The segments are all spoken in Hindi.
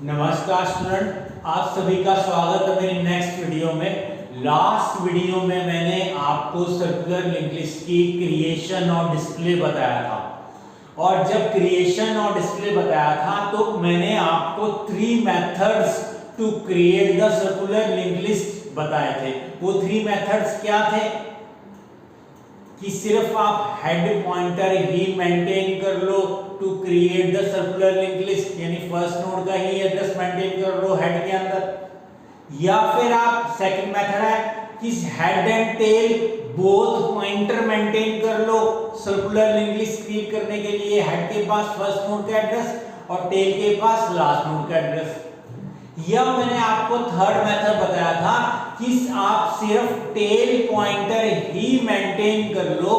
नमस्कार स्टूडेंट, आप सभी का स्वागत है मेरी नेक्स्ट वीडियो में। लास्ट वीडियो में मैंने आपको सर्कुलर लिंक लिस्ट की क्रिएशन और डिस्प्ले बताया था, और जब क्रिएशन और डिस्प्ले बताया था तो मैंने आपको 3 methods to create the circular link list बताए थे। वो 3 मेथड्स क्या थे कि सिर्फ आप हेड पॉइंटर ही मेंटेन कर लो to create the circular link list, यानी फर्स्ट नोड का ही एड्रेस मेंटेन कर लो हेड के अंदर, या फिर आप सेकंड मेथड है कि head and tail both pointer maintain कर लो सर्कुलर लिंक लिस्ट क्रिएट करने के लिए, हेड के पास फर्स्ट नोड का एड्रेस और टेल के पास लास्ट नोड का एड्रेस। या मैंने आपको थर्ड मेथड बताया था कि आप सिर्फ टेल पॉइंटर ही मेंटेन कर लो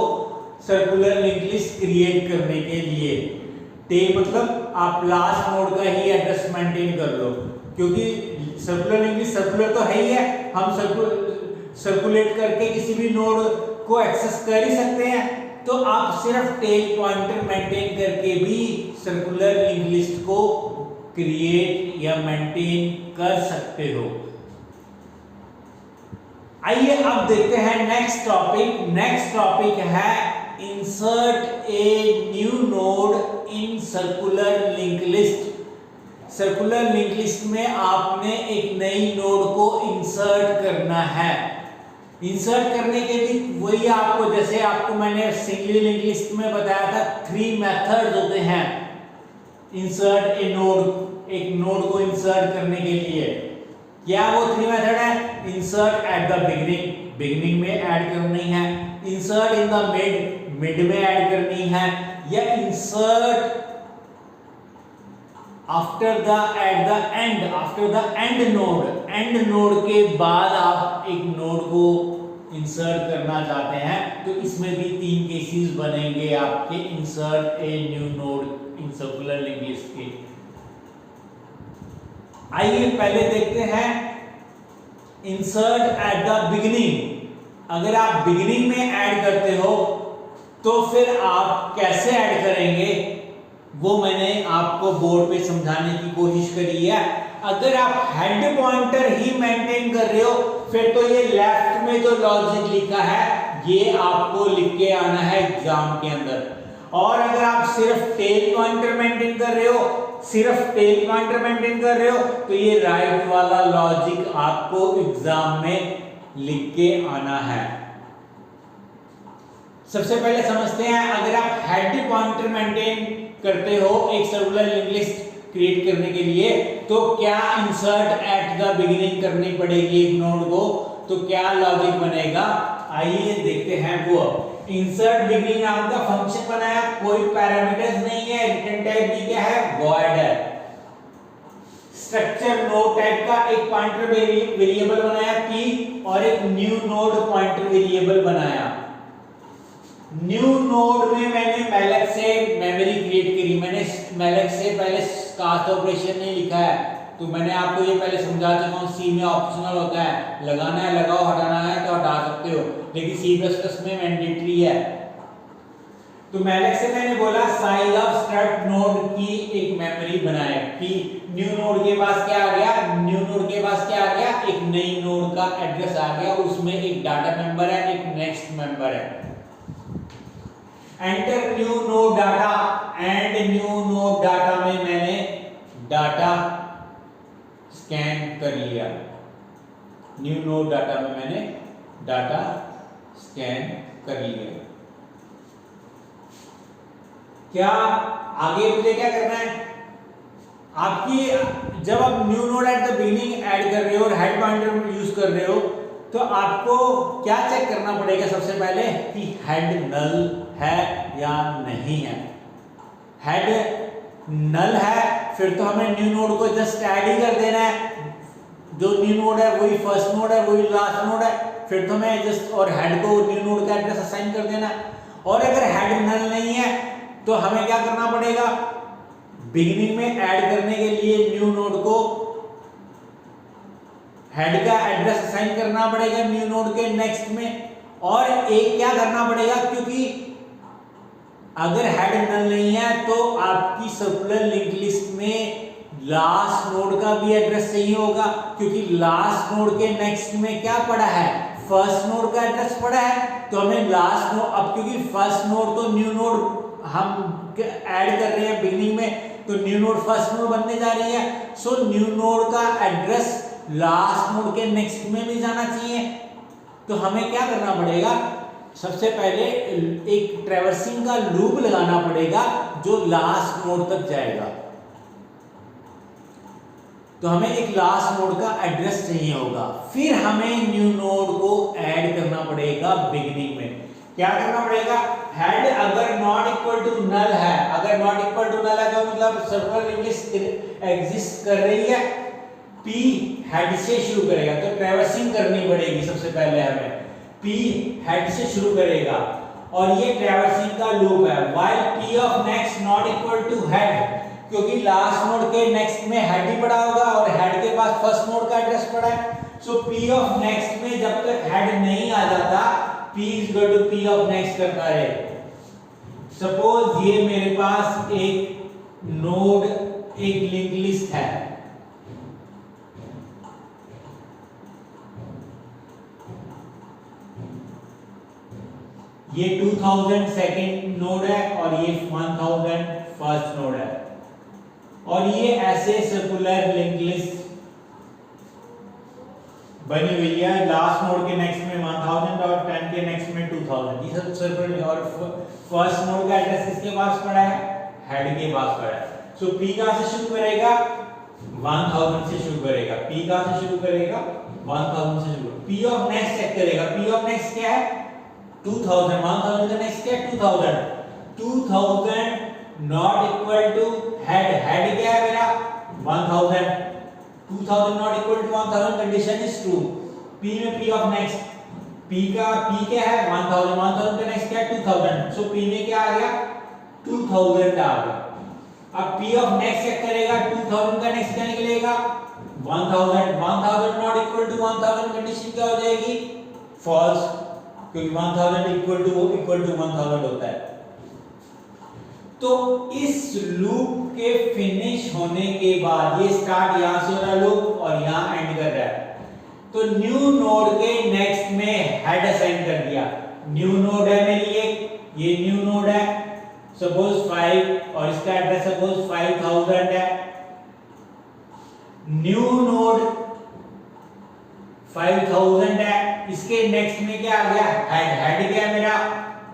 सर्कुलर लिंक लिस्ट क्रिएट करने के लिए। टेल मतलब आप लास्ट नोड का ही एड्रेस मेंटेन कर लो, क्योंकि सर्कुलर लिंक लिस्ट सर्कुलर तो है ही है, हम सर्कुलेट करके किसी भी नोड को एक्सेस कर ही सकते हैं। तो आप सिर्फ टेल पॉइंटर मेंटेन करके भी सर्कुलर लिंक लिस्ट को क्रिएट या मेंटेन कर सकते हो। आइए अब देखते हैं नेक्स्ट टॉपिक। नेक्स्ट टॉपिक है insert a new node in circular link list. Circular link list में आपने एक नई नोड को इंसर्ट करना है। इंसर्ट करने के लिए वही आपको, जैसे आपको मैंने सिंगल लिंक लिस्ट में बताया था, 3 मेथड्स होते हैं इंसर्ट ए नोड, एक नोड को इंसर्ट करने के लिए। क्या वो 3 मेथड है? Insert at the beginning, beginning में ऐड करनी है, insert in the mid, mid में ऐड करनी है, या insert after the eight the and, after the end node, and node के बाद आप एक नोड को इंसर्ट करना चाहते हैं। तो इसमें भी 3 केसेस बनेंगे आपके insert a new node in circular link list के। आइए पहले देखते हैं इंसर्ट एट द बिगिनिंग। अगर आप बिगिनिंग में ऐड करते हो तो फिर आप कैसे ऐड करेंगे वो मैंने आपको बोर्ड पे समझाने की कोशिश करी है। अगर आप हेड पॉइंटर ही मेंटेन कर रहे हो फिर तो ये लेफ्ट में जो लॉजिक लिखा है ये आपको लिख के आना है एग्जाम के अंदर। और अगर आप सिर्फ टेल पॉइंटर मेंटेन कर रहे हो, सिर्फ टेल पॉइंटर मेंटेन कर रहे हो, तो ये राइट वाला लॉजिक आपको एग्जाम में लिख के आना है। सबसे पहले समझते हैं, अगर आप हेड पॉइंटर मेंटेन करते हो एक सर्कुलर लिंक लिस्ट क्रिएट करने के लिए, तो क्या इंसर्ट एट द बिगिनिंग करनी पड़ेगी एक नोड को, तो क्या लॉजिक बनेगा आइए देखते हैं वो। इंसर्ट बिगिनिंग नाम का फंक्शन बनाया, कोई पैरामीटर्स नहीं है, रिटर्न टाइप भी क्या है, वॉइड है। स्ट्रक्चर नोड टाइप का एक पॉइंटर वेरिएबल बनाया p और एक न्यू नोड पॉइंटर वेरिएबल बनाया। न्यू नोड में मैंने मैलेक से मेमोरी क्रिएट करी, मैंने मैलेक से पहले कास्ट ऑपरेशन नहीं लिखा है, तो मैंने आपको ये पहले समझा चुका हूँ। सी में ऑप्शनल होता है, लगाना है लगाओ, हटाना है तो हटा सकते हो, लेकिन C++ में मैंडेटरी है। तो मैलेक से मैंने बोला साइज ऑफ स्ट्रक्ट नोड की एक मेमोरी बनाए कि न्यू नोड के पास क्या आ गया, न्यू नोड के पास क्या आ गया, एक नई नोड का एड्रेस आ गया, उसमें एक डाटा मेंबर है, एक नेक्स्ट मेंबर है। Enter new node data, and new node data में मैंने डाटा स्कैन कर लिया। न्यू नोड डाटा में मैंने डाटा स्कैन कर लिया। क्या आगे मुझे क्या करना है, आपकी जब आप new node at the beginning add कर रहे हो और हेड पॉइंटर यूज कर रहे हो तो आपको क्या चेक करना पड़ेगा सबसे पहले कि हेड नल है या नहीं है। हेड नल है फिर तो हमें न्यू नोड को जस्ट ऐड ही कर देना है, जो न्यू नोड है वही फर्स्ट नोड है, वही लास्ट नोड है, फिर तो हमें जस्ट और हेड को न्यू नोड का एड्रेस असाइन कर देना है। और अगर हेड नल नहीं है तो हमें क्या करना पड़ेगा, बिगिनिंग में ऐड करने के लिए न्यू नोड को हेड का एड्रेस असाइन करना पड़ेगा न्यू नोड के नेक्स्ट में, और एक क्या करना पड़ेगा, क्योंकि अगर हेड नल नहीं है तो आपकी सर्कुलर लिंक लिस्ट में लास्ट नोड का भी एड्रेस चाहिए होगा, क्योंकि लास्ट नोड के नेक्स्ट में क्या पड़ा है, फर्स्ट नोड का एड्रेस पड़ा है। तो हमें लास्ट नोड, अब क्योंकि फर्स्ट नोड तो न्यू नोड हम ऐड कर रहे हैं बिगिनिंग में, तो न्यू नोड फर्स्ट नोड बनने जा रही है। सो न्यू नोड का एड्रेस लास्ट नोड के नेक्स्ट में भी जाना चाहिए। तो हमें क्या करना पड़ेगा, सबसे पहले एक ट्रैवर्सिंग का लूप लगाना पड़ेगा जो लास्ट नोड तक जाएगा। तो हमें एक लास्ट नोड का एड्रेस चाहिए होगा, फिर हमें न्यू नोड को ऐड करना पड़ेगा बिगिनिंग में। क्या करना पड़ेगा, हेड अगर नॉट इक्वल टू नल है, अगर नॉट इक्वल टू नल है तो मतलब सर्कुलर लिंक एग्जिस्ट कर रही है, पी हेड से शुरू करेगा, तो ट्रैवर्सिंग करनी पड़ेगी। सबसे पहले हमें पी हेड से शुरू करेगा और ये ट्रैवर्सिंग का लूप है। While P of next not equal to head, क्योंकि लास्ट नोड के नेक्स्ट में हेड ही पड़ा होगा और हेड के पास फर्स्ट नोड का एड्रेस पड़ा है। सो पी ऑफ नेक्स्ट में जब तक हेड नहीं आ जाता, P is equal to P of next करता है। सपोज ये मेरे पास एक नोड, एक लिंक लिस्ट है, ये 2000 सेकंड नोड है और ये 1000 फर्स्ट नोड है, और ये ऐसे सर्कुलर लिंक लिस्ट बनी हुई है। लास्ट नोड के नेक्स्ट में 1000 और 10 के नेक्स्ट में 2000, ये सब सर्कुलर। और फर्स्ट नोड का एड्रेस किसके पास पड़ा है, हेड के पास पड़ा है। सो पी कहां से शुरू करेगा, 1000 से शुरू करेगा। पी कहां से शुरू करेगा, 1000 से शुरू। पी ऑफ नेक्स्ट चेक करेगा, पी ऑफ नेक्स्ट क्या है, 2000। 1000 का नेक्स्ट क्या है, 2000। 2000 not equal to head, head क्या है मेरा 1000। 2000 not equal to 1000, condition is true. P में पी ऑफ नेक्स्ट, पी का पी क्या है 1000, 1000 का नेक्स्ट क्या है 2000। सो पी में क्या आ गया 2000 आ गया। अब पी ऑफ नेक्स्ट चेक करेगा, 2000 का नेक्स्ट क्या निकलेगा 1000। 1000 नॉट इक्वल टू 1000, कंडीशन क्या हो जाएगी फॉल्स, क्योंकि 1000 इक्वल टू 1000 होता है। तो इस लूप के फिनिश होने के बाद, ये स्टार्ट यहां से हो रहा है लूप और यहां एंड कर रहा है, तो न्यू नोड के नेक्स्ट में हेड असाइन कर दिया। न्यू नोड है मेरी एक, ये न्यू नोड है सपोज 5 और इसका एड्रेस सपोज 5000 है। न्यू नोड 5000 है, इसके नेक्स्ट में क्या आ गया हेड, हेड क्या है मेरा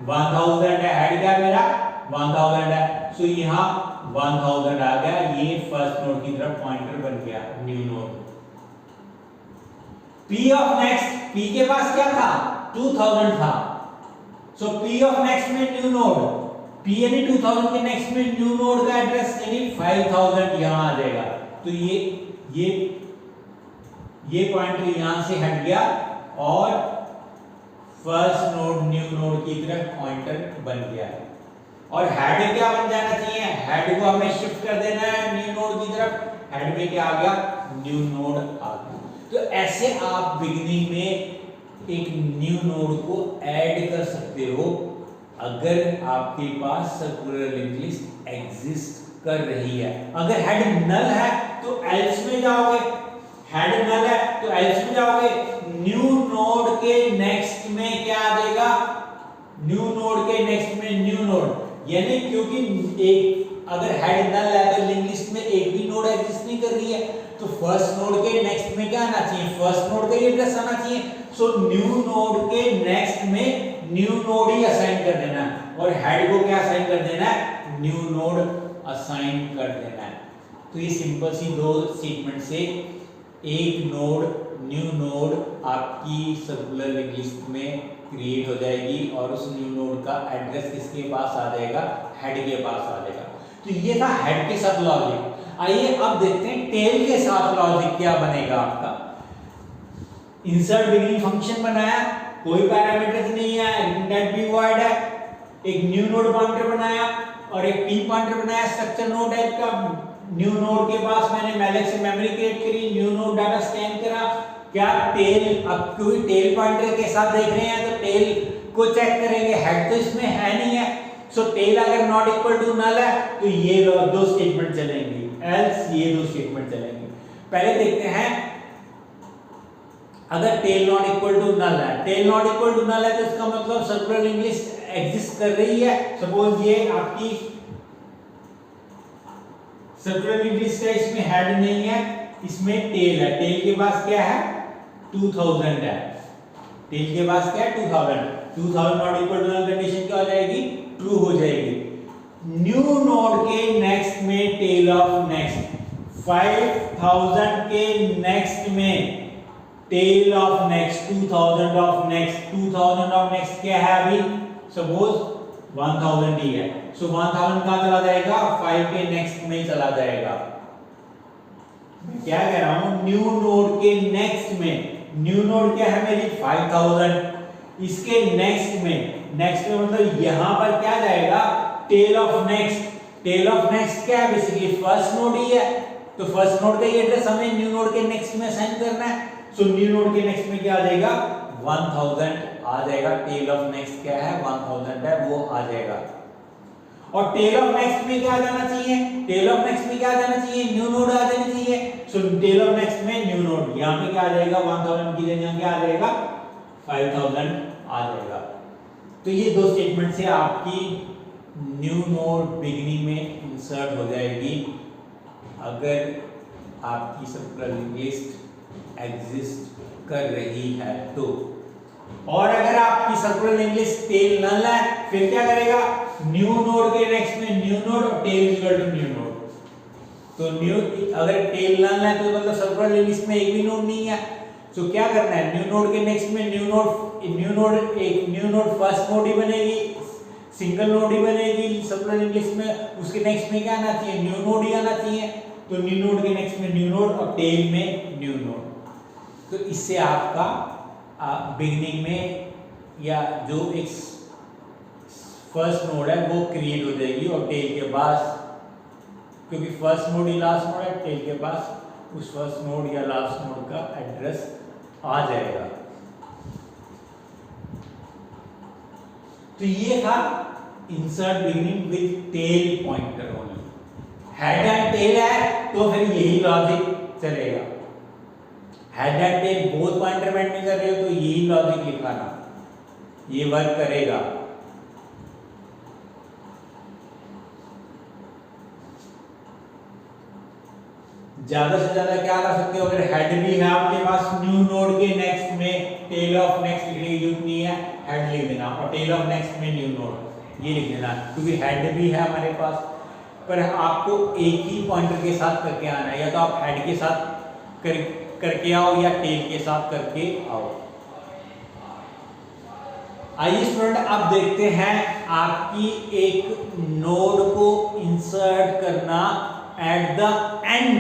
1000 है, हेड क्या है मेरा 1000 है। सो यहां 1000 आ गया, ये फर्स्ट नोड की तरफ पॉइंटर बन गया new node. P of next, P के पास क्या था 2000 था, सो P ऑफ नेक्स्ट में न्यू नोड, P यानी 2000 के नेक्स्ट में न्यू नोड का एड्रेस यानी 5000 यहां आ जाएगा। तो ये पॉइंटर यहां से हट गया और फर्स्ट नोड न्यू नोड की तरफ पॉइंटर बन गया है। और हेड क्या बन जाना चाहिए, हेड को हमें शिफ्ट कर देना है न्यू नोड की तरफ। हेड में क्या आ गया न्यू नोड आ गया। तो ऐसे आप बिगिनिंग में एक न्यू नोड को ऐड कर सकते हो अगर आपके पास सर्कुलर लिंक लिस्ट एग्जिस्ट कर रही है। अगर हेड नल है तो एल्स में जाओगे, हेड नल है तो एल्स में जाओगे। न्यू नोड के नेक्स्ट में क्या आ जाएगा, न्यू नोड के नेक्स्ट में न्यू नोड, यानी क्योंकि एक अगर हेड नल है तो लिंक लिस्ट में एक भी नोड एग्जिस्ट नहीं कर रही है, तो फर्स्ट नोड के नेक्स्ट में क्या आना चाहिए, फर्स्ट नोड का ही एड्रेस आना चाहिए। सो न्यू नोड के नेक्स्ट में न्यू नोड ही असाइन कर देना है और हेड को क्या असाइन कर देना है, न्यू नोड असाइन कर देना है। तो ये सिंपल सी दो स्टेटमेंट से एक नोड न्यू नोड आपकी सर्कुलर लिंक लिस्ट में क्रिएट हो जाएगी और उस न्यू नोड का एड्रेस किसके पास आ जाएगा, हेड के पास आ जाएगा। तो ये था हेड के साथ लॉजिक। आइए अब देखते हैं टेल के साथ लॉजिक क्या बनेगा आपका। इंसर्ट बिगिनिंग फंक्शन बनाया, कोई पैरामीटर्स नहीं है, नेट बी वॉइड है, एक न्यू नोड पॉइंटर बनाया और एक पी पॉइंटर बनाया स्ट्रक्चर नोड टाइप का। न्यू नोड के पास मैंने मैलेक से मेमोरी क्रिएट करी, न्यू नोड डाटा स्कैन करा। क्या टेल, अब क्योंकि टेल पॉइंटर के साथ देख रहे हैं तो टेल को चेक करेंगे, हेड तो इसमें है नहीं है। सो टेल अगर नॉट इक्वल टू नल है तो ये दो स्टेटमेंट चलेंगी। एल्स ये दो स्टेटमेंट चलेंगे। पहले देखते हैं अगर tail not equal to null है, tail not equal to null है तो इसका मतलब सर्कुलर लिंक लिस्ट एग्जिस्ट कर रही है। सपोज ये आपकी सर्कुलर लिंक लिस्ट है, इसमें हेड नहीं है, इसमें टेल है, टेल के पास क्या है 2000 है, टेल के पास क्या है 2000 not equal to null condition क्या हो जाएगी, ट्रू हो जाएगी। न्यू नोड के नेक्स्ट में टेल ऑफ नेक्स्ट, 5000 के नेक्स्ट में tail of next, 2000 of next, 2000 of next क्या है अभी, सपोज 1000 ही है, सो 1000 कहां चला जाएगा, 5 के नेक्स्ट में चला जाएगा। मैं क्या कह रहा हूं, न्यू नोड के नेक्स्ट में, न्यू नोड क्या है मेरी 5000, इसके नेक्स्ट में मतलब यहां पर क्या जाएगा, tail of next, tail of next क्या है बेसिकली फर्स्ट नोड ही है, तो फर्स्ट नोड का ये एड्रेस हमें न्यू नोड के नेक्स्ट में असाइन करना है। सो न्यू नोड के नेक्स्ट में क्या आ जाएगा 1000 आ जाएगा, टेल ऑफ नेक्स्ट क्या है 1000 है वो आ जाएगा। और टेल ऑफ नेक्स्ट में क्या आ जाना चाहिए, टेल ऑफ नेक्स्ट में क्या आ जाना चाहिए, न्यू नोड आ जानी चाहिए। सो टेल ऑफ नेक्स्ट में न्यू नोड, यहां पे क्या आ जाएगा 1000 की जगह क्या आ जाएगा 5000 आ जाएगा। तो ये दो स्टेटमेंट से आपकी न्यू नोड बिगिनिंग में इंसर्ट हो जाएगी अगर आपकी सर्कुलर लिंक लिस्ट एग्जिस्ट कर रही है तो। और अगर आपकी circular link list tail null है फिर क्या करेगा, न्यू नोड के नेक्स्ट में न्यू नोड और tail equal to new node. तो न्यू अगर टेल नल है तो मतलब सर्कुलर लिंक लिस्ट में एक भी नोड नहीं है, तो क्या करना है, न्यू नोड के नेक्स्ट में न्यू नोड फर्स्ट नोड ही बनेगी, सिंगल नोड ही बनेगी सर्कुलर लिंक लिस्ट में, उसके नेक्स्ट में क्या आना चाहिए, न्यू नोड ही आना चाहिए। तो न्यू नोड के नेक्स्ट में न्यू नोड और टेल में न्यू नोड। तो इससे आपका बिगिनिंग में या जो एक फर्स्ट नोड है वो क्रिएट हो जाएगी और टेल के पास, क्योंकि फर्स्ट नोड ही लास्ट नोड है, टेल के पास उस फर्स्ट नोड या लास्ट नोड का एड्रेस आ जाएगा। तो ये था insert beginning with tail pointer only. Head and tail है तो फिर यही लॉजिक चलेगा, head and tail both pointer maintain कर रहे हो तो यही लॉजिक लिखाना, ये वर्क करेगा। ज्यादा से ज्यादा क्या कर सकते हो, अगर हेड भी है आपके पास न्यू नोड के नेक्स्ट में टेल ऑफ नेक्स्ट लिखने की जरूरत नहीं है, हेड लिख देना और टेल ऑफ नेक्स्ट में न्यू नोड ये लिख देना, क्योंकि हेड भी है हमारे पास। पर आपको एक ही पॉइंटर के साथ करके आना है, या तो आप हेड के साथ करके आओ या टेल के साथ करके आओ। आइए स्टूडेंट अब देखते हैं आपकी एक नोड को इंसर्ट करना एट द एंड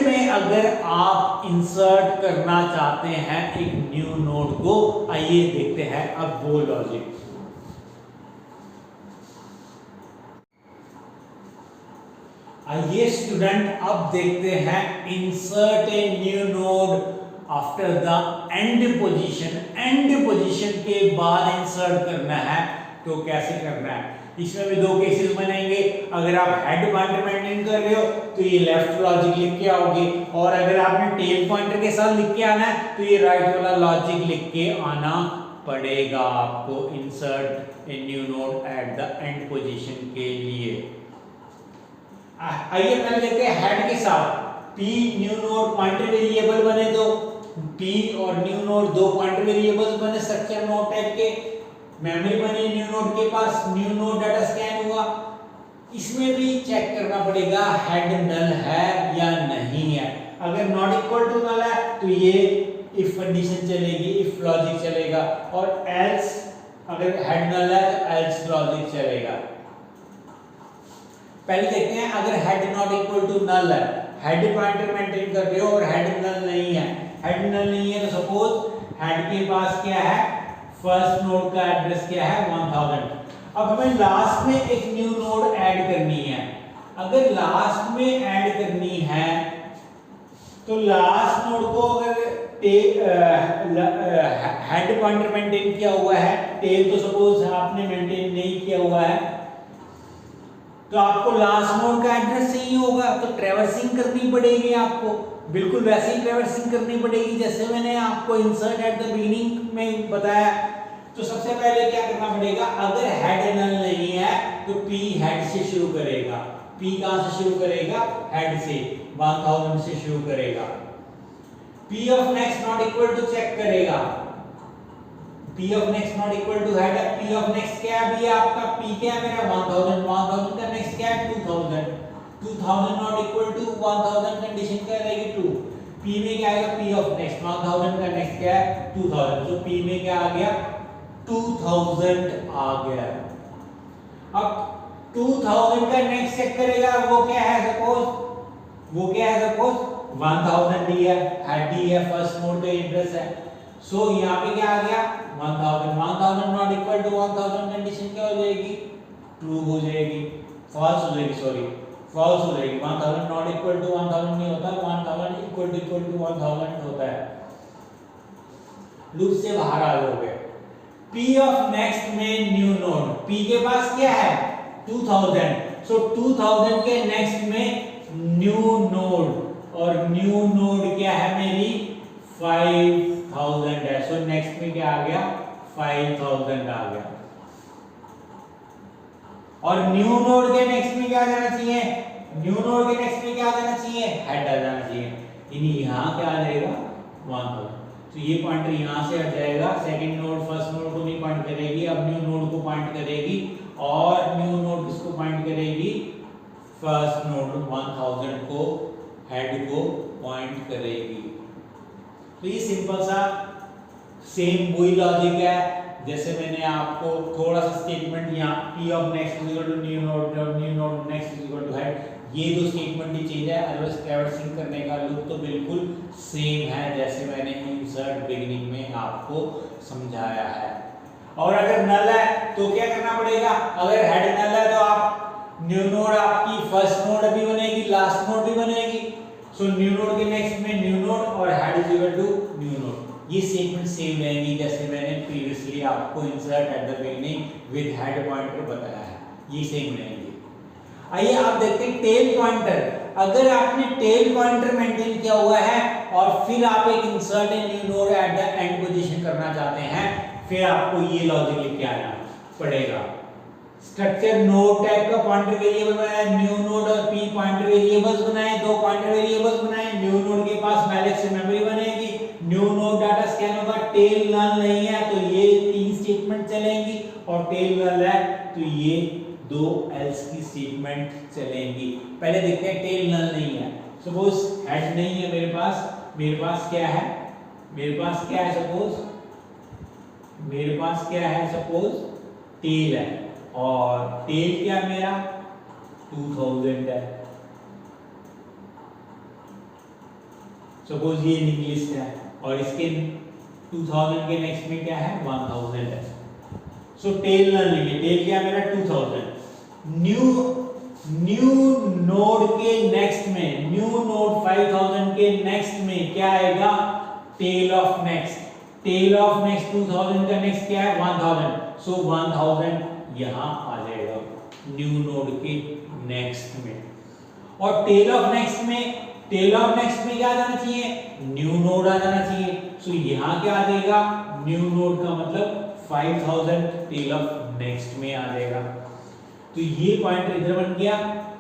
में अगर आप इंसर्ट करना चाहते हैं एक न्यू नोड को। आइए देखते हैं अब वो लॉजिक। आइए स्टूडेंट अब देखते हैं insert a new node after the end position के बाद इंसर्ट करना है तो कैसे करना है। इसमें भी दो केसेस बनेंगे, अगर आप हेड पॉइंटर मेंटेन कर रहे हो तो ये लेफ्ट लॉजिक लिख के आओगे, और अगर आपने टेल पॉइंटर के साथ लिख के आना है तो ये राइट वाला लॉजिक लिख के आना पड़ेगा आपको insert a new node at the end position के लिए। आइए पहले देखते हैं हेड के साथ p new node pointer variable बने, तो p और न्यू नोड दो पॉइंटर वेरिएबल्स बने स्ट्रक्चर नोड टाइप के, मेमोरी बनी न्यू नोड के पास, न्यू नोड डाटा स्कैन हुआ। इसमें भी चेक करना पड़ेगा हेड नल है या नहीं है। अगर नॉट इक्वल टू नल है तो ये इफ कंडीशन चलेगी, इफ लॉजिक चलेगा, और एल्स अगर हेड नल है तो एल्स लॉजिक चलेगा। पहले देखते हैं अगर head not equal to null है, हेड पॉइंटर मेंटेन कर रहे हो और हेड नल नहीं है, हेड नल नहीं है तो सपोज हेड के पास क्या है, फर्स्ट नोड का एड्रेस क्या है 1000। अब हमें लास्ट में एक न्यू नोड ऐड करनी है। अगर लास्ट में ऐड करनी है तो लास्ट नोड को अगर हेड पॉइंटर मेंटेन किया हुआ है, टेल तो सपोज आपने मेंटेन नहीं किया हुआ है, तो आपको लास्ट नोड का एड्रेस चाहिए होगा, तो ट्रैवर्सिंग करनी पड़ेगी आपको, बिल्कुल वैसे ही ट्रैवर्सिंग करनी पड़ेगी जैसे मैंने आपको इंसर्ट एट द बिगिनिंग में बताया। तो सबसे पहले क्या करना पड़ेगा, अगर हेड नल नहीं है तो पी हेड से शुरू करेगा। पी कहां से शुरू करेगा, हेड से, 1000 से शुरू करेगा। P of next not equal to check करेगा, P of next not equal to head, P of next क्या है भैया आपका, पी क्या है मेरा 1000, 1000 का नेक्स्ट क्या है 2000, 2000 नॉट इक्वल टू 1000 कंडीशन क्या रहेगी 2। पी में क्या आएगा, पी ऑफ नेक्स्ट 1000 का नेक्स्ट क्या है 2000, तो पी में क्या आ गया 2000 आ गया। अब 2000 का नेक्स्ट चेक करेगा, वो क्या है सपोज, वो क्या है सपोज 1000 डी है, हेड डी है, फर्स्ट नोड का एड्रेस है। सो यहाँ पे क्या आ गया 1000, 1000 नॉट इक्वल टू 1000 कंडीशन क्या हो जाएगी, ट्रू हो जाएगी, फॉल्स हो जाएगी, सॉरी फॉल्स हो जाएगी। 1000 नॉट इक्वल टू 1000 नहीं होता, 1000 इक्वल टू 1000 होता है। लूप से बाहर आ जाओगे। P ऑफ नेक्स्ट में न्यू नोड, P के पास क्या है 2000, सो 2000 के नेक्स्ट में न्यू नोड, और न्यू नोड क्या है मेरी 5000 है, सो नेक्स्ट में क्या आ गया 5000 आ गया। और न्यू नोड के नेक्स्ट में क्या आ जाना चाहिए, न्यू नोड के नेक्स्ट में क्या आ जाना चाहिए, हेड आ जाना चाहिए, यानी यहाँ क्या आ जाएगा 1000। तो ये पॉइंटर यहाँ से हट जाएगा, सेकंड नोड फर्स्ट नोड को नहीं पॉइंट करेगी, अब न्यू नोड को पॉइंट करेगी, और न्यू नोड किसको पॉइंट करेगी, फर्स्ट नोड 1000 को, हेड को पॉइंट करेगी। तो ये सिंपल सा सेम वही लॉजिक है जैसे मैंने आपको थोड़ा सा स्टेटमेंट यहाँ P of next is equal to new node, new node next is equal to head, ये दो स्टेटमेंट ही चेंज है, अदरवाइज ट्रैवर्सिंग करने का लूप तो बिल्कुल सेम है जैसे मैंने इंसर्ट बिगिनिंग में आपको समझाया है। और अगर नल है तो क्या करना पड़ेगा, अगर हेड नल है तो आप न्यू नोड, आपकी फर्स्ट नोड भी बनेगी, लास्ट नोड भी बनेगी, सो न्यू नोड के नेक्स्ट में न्यू नोड और head is equal to new node. ये स्टेटमेंट सेम रहेगी जैसे मैंने प्रीवियसली आपको insert at the beginning with head pointer बताया है, ये सेम रहेंगे। आइए आप देखते हैं टेल पॉइंटर, अगर आपने टेल पॉइंटर मेंटेन किया हुआ है और फिर आप एक insert in new node at the end position करना चाहते हैं, फिर आपको ये लॉजिक लिख के आना पड़ेगा। स्ट्रक्चर नोड टाइप का पॉइंटर वेरिएबल बनाया, न्यू नोड और पी पॉइंटर वेरिएबल्स बनाए, दो पॉइंटर वेरिएबल्स बनाए, न्यू नोड के पास मैलेज से मेमोरी बनेगी, न्यू नोड डाटा स्कैन होगा, टेल नल नहीं है तो ये तीन स्टेटमेंट चलेंगी, और टेल नल है तो ये दो एल्स की स्टेटमेंट चलेंगी। पहले देखते हैं टेल नल नहीं है, सपोज हेड नहीं है मेरे पास क्या है, मेरे पास क्या है सपोज, मेरे पास क्या है सपोज टेल है, और टेल क्या मेरा 2000 है, सपोज ये निकलिस्ट है, और इसके 2000 के नेक्स्ट में क्या है 1000 है, सो टेल नल नहीं है, टेल क्या मेरा 2000। न्यू नोड के नेक्स्ट में, न्यू नोड 5000 के नेक्स्ट में क्या आएगा, tail of next, tail of next 2000 का नेक्स्ट क्या है 1000, सो 1000 यहां आ जाएगा न्यू नोड के नेक्स्ट में। और टेल ऑफ नेक्स्ट में, टेल ऑफ नेक्स्ट में क्या आ जाना चाहिए, न्यू नोड आ जाना चाहिए, सो यहां क्या आ जाएगा न्यू नोड का मतलब 5000 टेल ऑफ नेक्स्ट में आ जाएगा। तो ये पॉइंटर इधर बन गया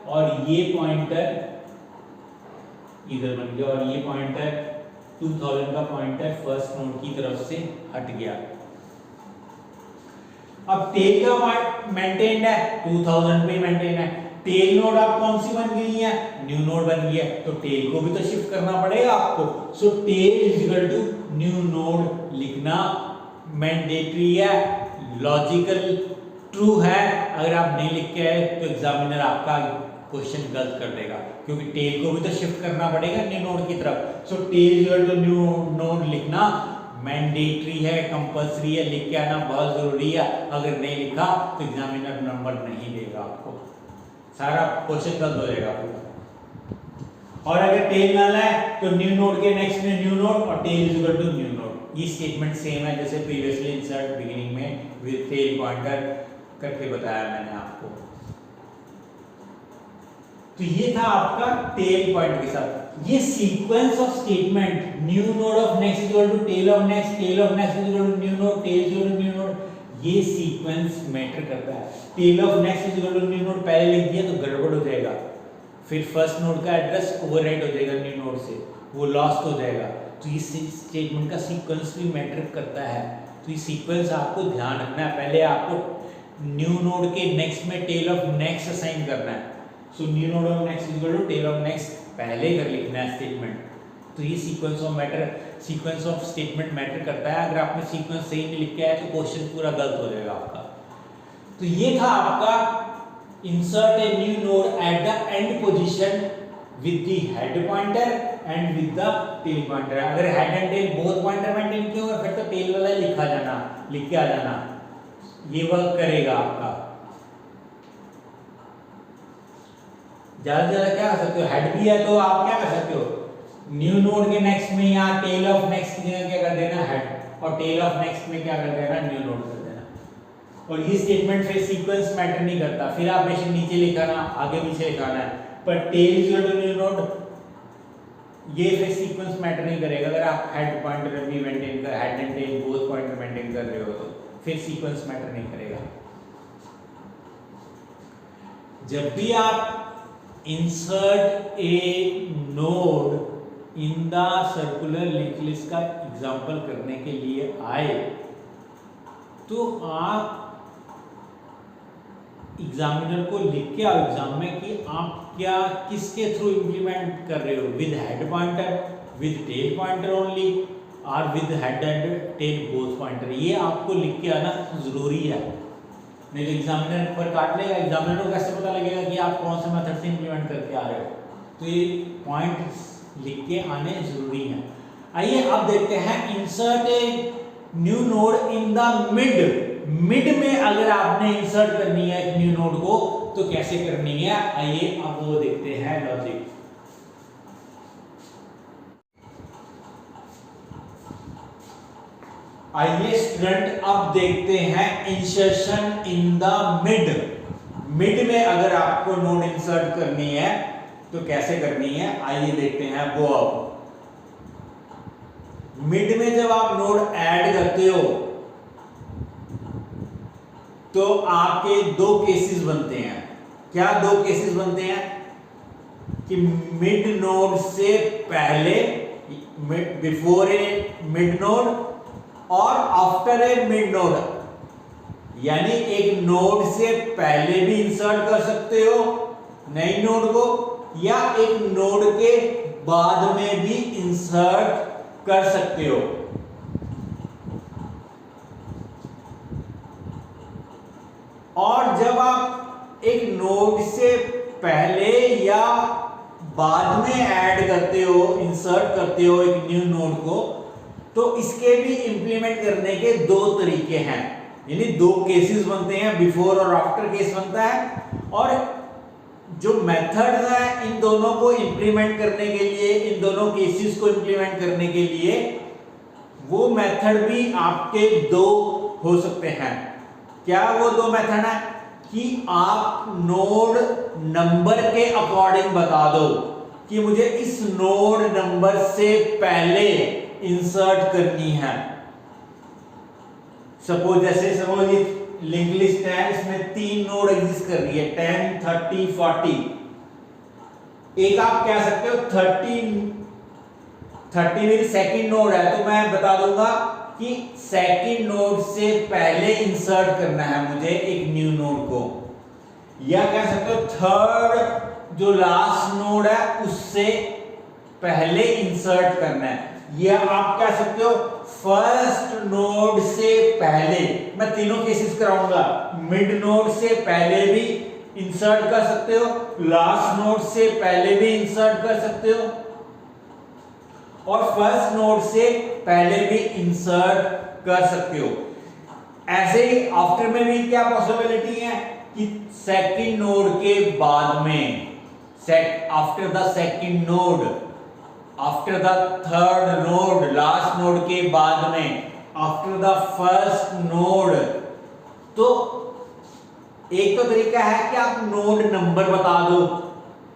और ये पॉइंटर इधर बन गया, और ये पॉइंटर 2000 का पॉइंटर फर्स्ट नोड की तरफ से हट गया। अब टेल का मेंटेन्ड है 2000 पे मेंटेन है, टेल नोड अब कौन सी बन गई है, न्यू नोड बन गई है, तो टेल को भी तो शिफ्ट करना पड़ेगा आपको, so tail is equal to new node लिखना मैंडेटरी है, लॉजिकल ट्रू है। अगर आप नहीं लिख के आए तो एग्जामिनर आपका क्वेश्चन गलत कर देगा, क्योंकि टेल को भी तो शिफ्ट करना पड़ेगा न्यू नोड की तरफ, so tail is equal to new node लिखना मैंडेटरी है, कंपल्सरी है, लिख के आना बहुत जरूरी है। अगर नहीं लिखा तो एग्जामिनर नंबर नहीं देगा आपको, सारा क्वेश्चन गलत हो जाएगा पूरा। और अगर टेल नल है तो न्यू नोड के नेक्स्ट में न्यू नोड और tail is equal to new node. ये स्टेटमेंट सेम है जैसे प्रीवियसली इंसर्ट बिगिनिंग में विद टेल पॉइंटर करके बताया मैंने आपको। तो ये था आपका टेल पॉइंट के साथ। ये sequence of statement new node of next equal to tail of next, tail of next equal to new node, tail equal to new node, ये सीक्वेंस मैटर करता है। Tail of next equal to new node पहले लिख दिया तो गड़बड़ हो जाएगा, फिर फर्स्ट नोड का एड्रेस ओवरराइट हो जाएगा न्यू नोड से, वो लॉस्ट हो जाएगा। तो ये स्टेटमेंट का सीक्वेंस भी मैटर करता है। तो ये सीक्वेंस आपको ध्यान रखना है। पहले आपको न्यू नोड के नेक्स्ट में टेल ऑफ नेक्स्ट असाइन करना है। So new node of next equal to tail of next पहले कर लिखना है स्टेटमेंट। तो ये सीक्वेंस ऑफ स्टेटमेंट मैटर करता है। अगर आपने सीक्वेंस सही नहीं लिखा है तो क्वेश्चन पूरा गलत हो जाएगा आपका। तो ये था आपका insert a new node at the end position with the head pointer and with the tail pointer. अगर head and tail both pointer maintain किए हुए फिर तो टेल वाला लिख के आ जाना, ये वर्क करेगा आपका। ज्यादा से ज्यादा क्या कर सकते हो, हेड भी है तो आप क्या कर सकते हो, न्यू नोड के नेक्स्ट में या टेल ऑफ नेक्स्ट की जगह क्या कर देना हेड, और टेल ऑफ नेक्स्ट में क्या कर देना न्यू नोड कर देना। और ये स्टेटमेंट फिर सीक्वेंस मैटर नहीं करता, फिर आप बेशक नीचे लिखाना आगे पीछे लिखाना है, पर tail equal to new node ये फिर सीक्वेंस मैटर नहीं करेगा। अगर आप हेड पॉइंटर भी मेंटेन कर, head and tail both pointer maintain कर रहे हो तो फिर सीक्वेंस मैटर नहीं करेगा। जब भी आप insert a node in the circular link list का एग्जांपल करने के लिए आए तो आप एग्जामिनर को लिख के आओ एग्जाम में कि आप क्या किसके थ्रू इंप्लीमेंट कर रहे हो, with head pointer, with tail pointer only, और with head and tail both pointer. ये आपको लिख के आना जरूरी है, नहीं तो एग्जामिनर पर काट लेगा। एग्जामिनर को कैसे पता लगेगा कि आप कौन से मेथड से इंप्लीमेंट करके आ रहे हो। तो ये पॉइंट लिख के आने जरूरी हैं। आइए अब देखते हैं insert a new node in the mid में अगर आपने इंसर्ट करनी है एक न्यू नोड को तो कैसे करनी है। आइए अब वो देखते हैं लॉजिक। आइए स्टूडेंट अब देखते हैं इंसर्शन इन द मिड में अगर आपको नोड इंसर्ट करनी है तो कैसे करनी है, आइए देखते हैं वो। अब मिड में जब आप नोड ऐड करते हो तो आपके दो केसेस बनते हैं। क्या दो केसेस बनते हैं कि मिड नोड से पहले, बिफोर ए मिड नोड और आफ्टर ए मिड नोड, यानी एक नोड से पहले भी इंसर्ट कर सकते हो नई नोड को, या एक नोड के बाद में भी इंसर्ट कर सकते हो। और जब आप एक नोड से पहले या बाद में ऐड करते हो, इंसर्ट करते हो एक न्यू नोड को, तो इसके भी इंप्लीमेंट करने के दो तरीके हैं, यानी दो केसेस बनते हैं, बिफोर और आफ्टर केस बनता है। और जो मेथड है इन दोनों को इंप्लीमेंट करने के लिए, इन दोनों केसेस को इंप्लीमेंट करने के लिए वो मेथड भी आपके दो हो सकते हैं। क्या वो दो मेथड है कि आप नोड नंबर के अकॉर्डिंग बता दो कि मुझे इस नोड नंबर से पहले इंसर्ट करनी है। सपोज ये लिंक लिस्ट है, इसमें 3 नोड एग्जिस्ट कर रही है, 10, 30, 40। एक आप कह सकते हो 30 मेरी सेकंड नोड है तो मैं बता दूंगा कि सेकंड नोड से पहले इंसर्ट करना है मुझे एक न्यू नोड को। या कह सकते हो थर्ड जो लास्ट नोड है उससे पहले इंसर्ट करना है। या आप कह सकते हो फर्स्ट नोड से पहले। मैं तीनों केसेस कराऊंगा, मिड नोड से पहले भी इंसर्ट कर सकते हो, लास्ट नोड से पहले भी इंसर्ट कर सकते हो, और फर्स्ट नोड से पहले भी इंसर्ट कर सकते हो। ऐसे ही आफ्टर में भी क्या पॉसिबिलिटी है कि सेकंड नोड के बाद में, after the second node, after the third node, last node के बाद में, आफ्टर द फर्स्ट नोड। तो एक तो तरीका है कि आप नोड नंबर बता दो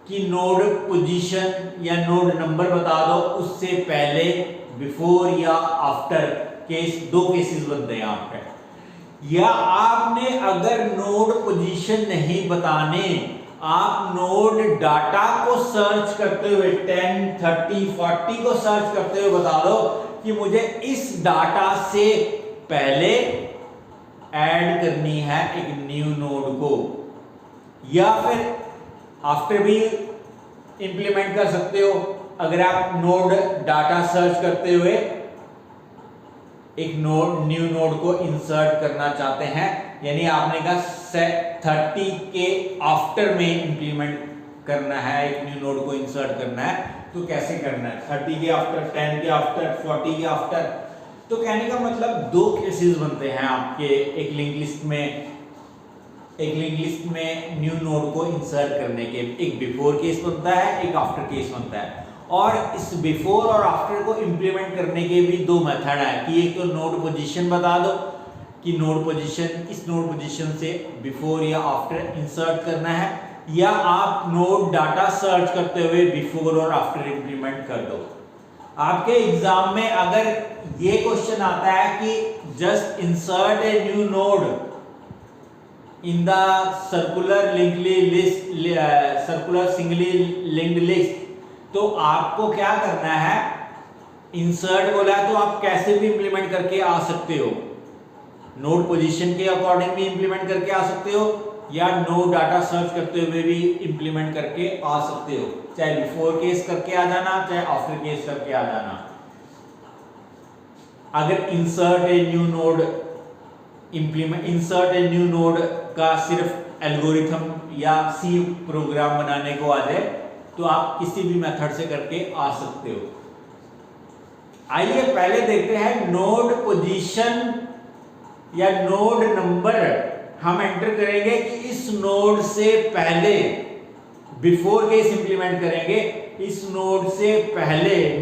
कि नोड पोजीशन या नोड नंबर बता दो, उससे पहले बिफोर या आफ्टर केस, दो केसेस बनते हैं यहाँ पे। या आपने अगर नोड पोजीशन नहीं बताने, आप नोड डाटा को सर्च करते हुए 10, 30, 40 को सर्च करते हुए बता दो कि मुझे इस डाटा से पहले ऐड करनी है एक न्यू नोड को, या फिर आफ्टर भी इंप्लीमेंट कर सकते हो। अगर आप नोड डाटा सर्च करते हुए एक न्यू नोड को इंसर्ट करना चाहते हैं, यानी आपने कहा 30 के आफ्टर में इंप्लीमेंट करना है, एक न्यू नोड को इंसर्ट करना है, तो कैसे करना है? 30 के आफ्टर, 10 के आफ्टर, 40 के आफ्टर। तो कहने का मतलब दो केसेस बनते हैं आपके एक लिंक लिस्ट में न्यू नोड को इंसर्ट करने के। एक बिफोर केस बनता है, एक आफ्टर केस बनता है। और इस बिफोर और आफ्टर को इंप्लीमेंट करने के भी दो मेथड है कि एक तो नोड पोजीशन बता दो कि नोड पोजीशन, इस नोड पोजीशन से बिफोर या आफ्टर इंसर्ट करना है, या आप नोड डाटा सर्च करते हुए बिफोर और आफ्टर इंप्लीमेंट कर दो। आपके एग्जाम में अगर ये क्वेश्चन आता है कि just insert a new node in the circular singly linked list, तो आपको क्या करना है? इंसर्ट बोला है तो आप कैसे भी इंप्लीमेंट करके आ सकते हो, नोड पोजीशन के अकॉर्डिंग भी इंप्लीमेंट करके आ सकते हो, या नोड डाटा सर्च करते हुए भी इंप्लीमेंट करके आ सकते हो। चाहे बिफोर केस करके आ जाना, चाहे आफ्टर केस करके आ जाना। अगर इंसर्ट ए न्यू नोड का सिर्फ एल्गोरिथम या सी प्रोग्राम बनाने को आ जाए, तो आप किसी भी मेथड से करके आ सकते हो। आइए पहले देखते हैं नोड पोजीशन या नोड नंबर हम एंटर करेंगे कि इस नोड से पहले, बिफोर केस इंप्लीमेंट करेंगे, इस नोड से पहले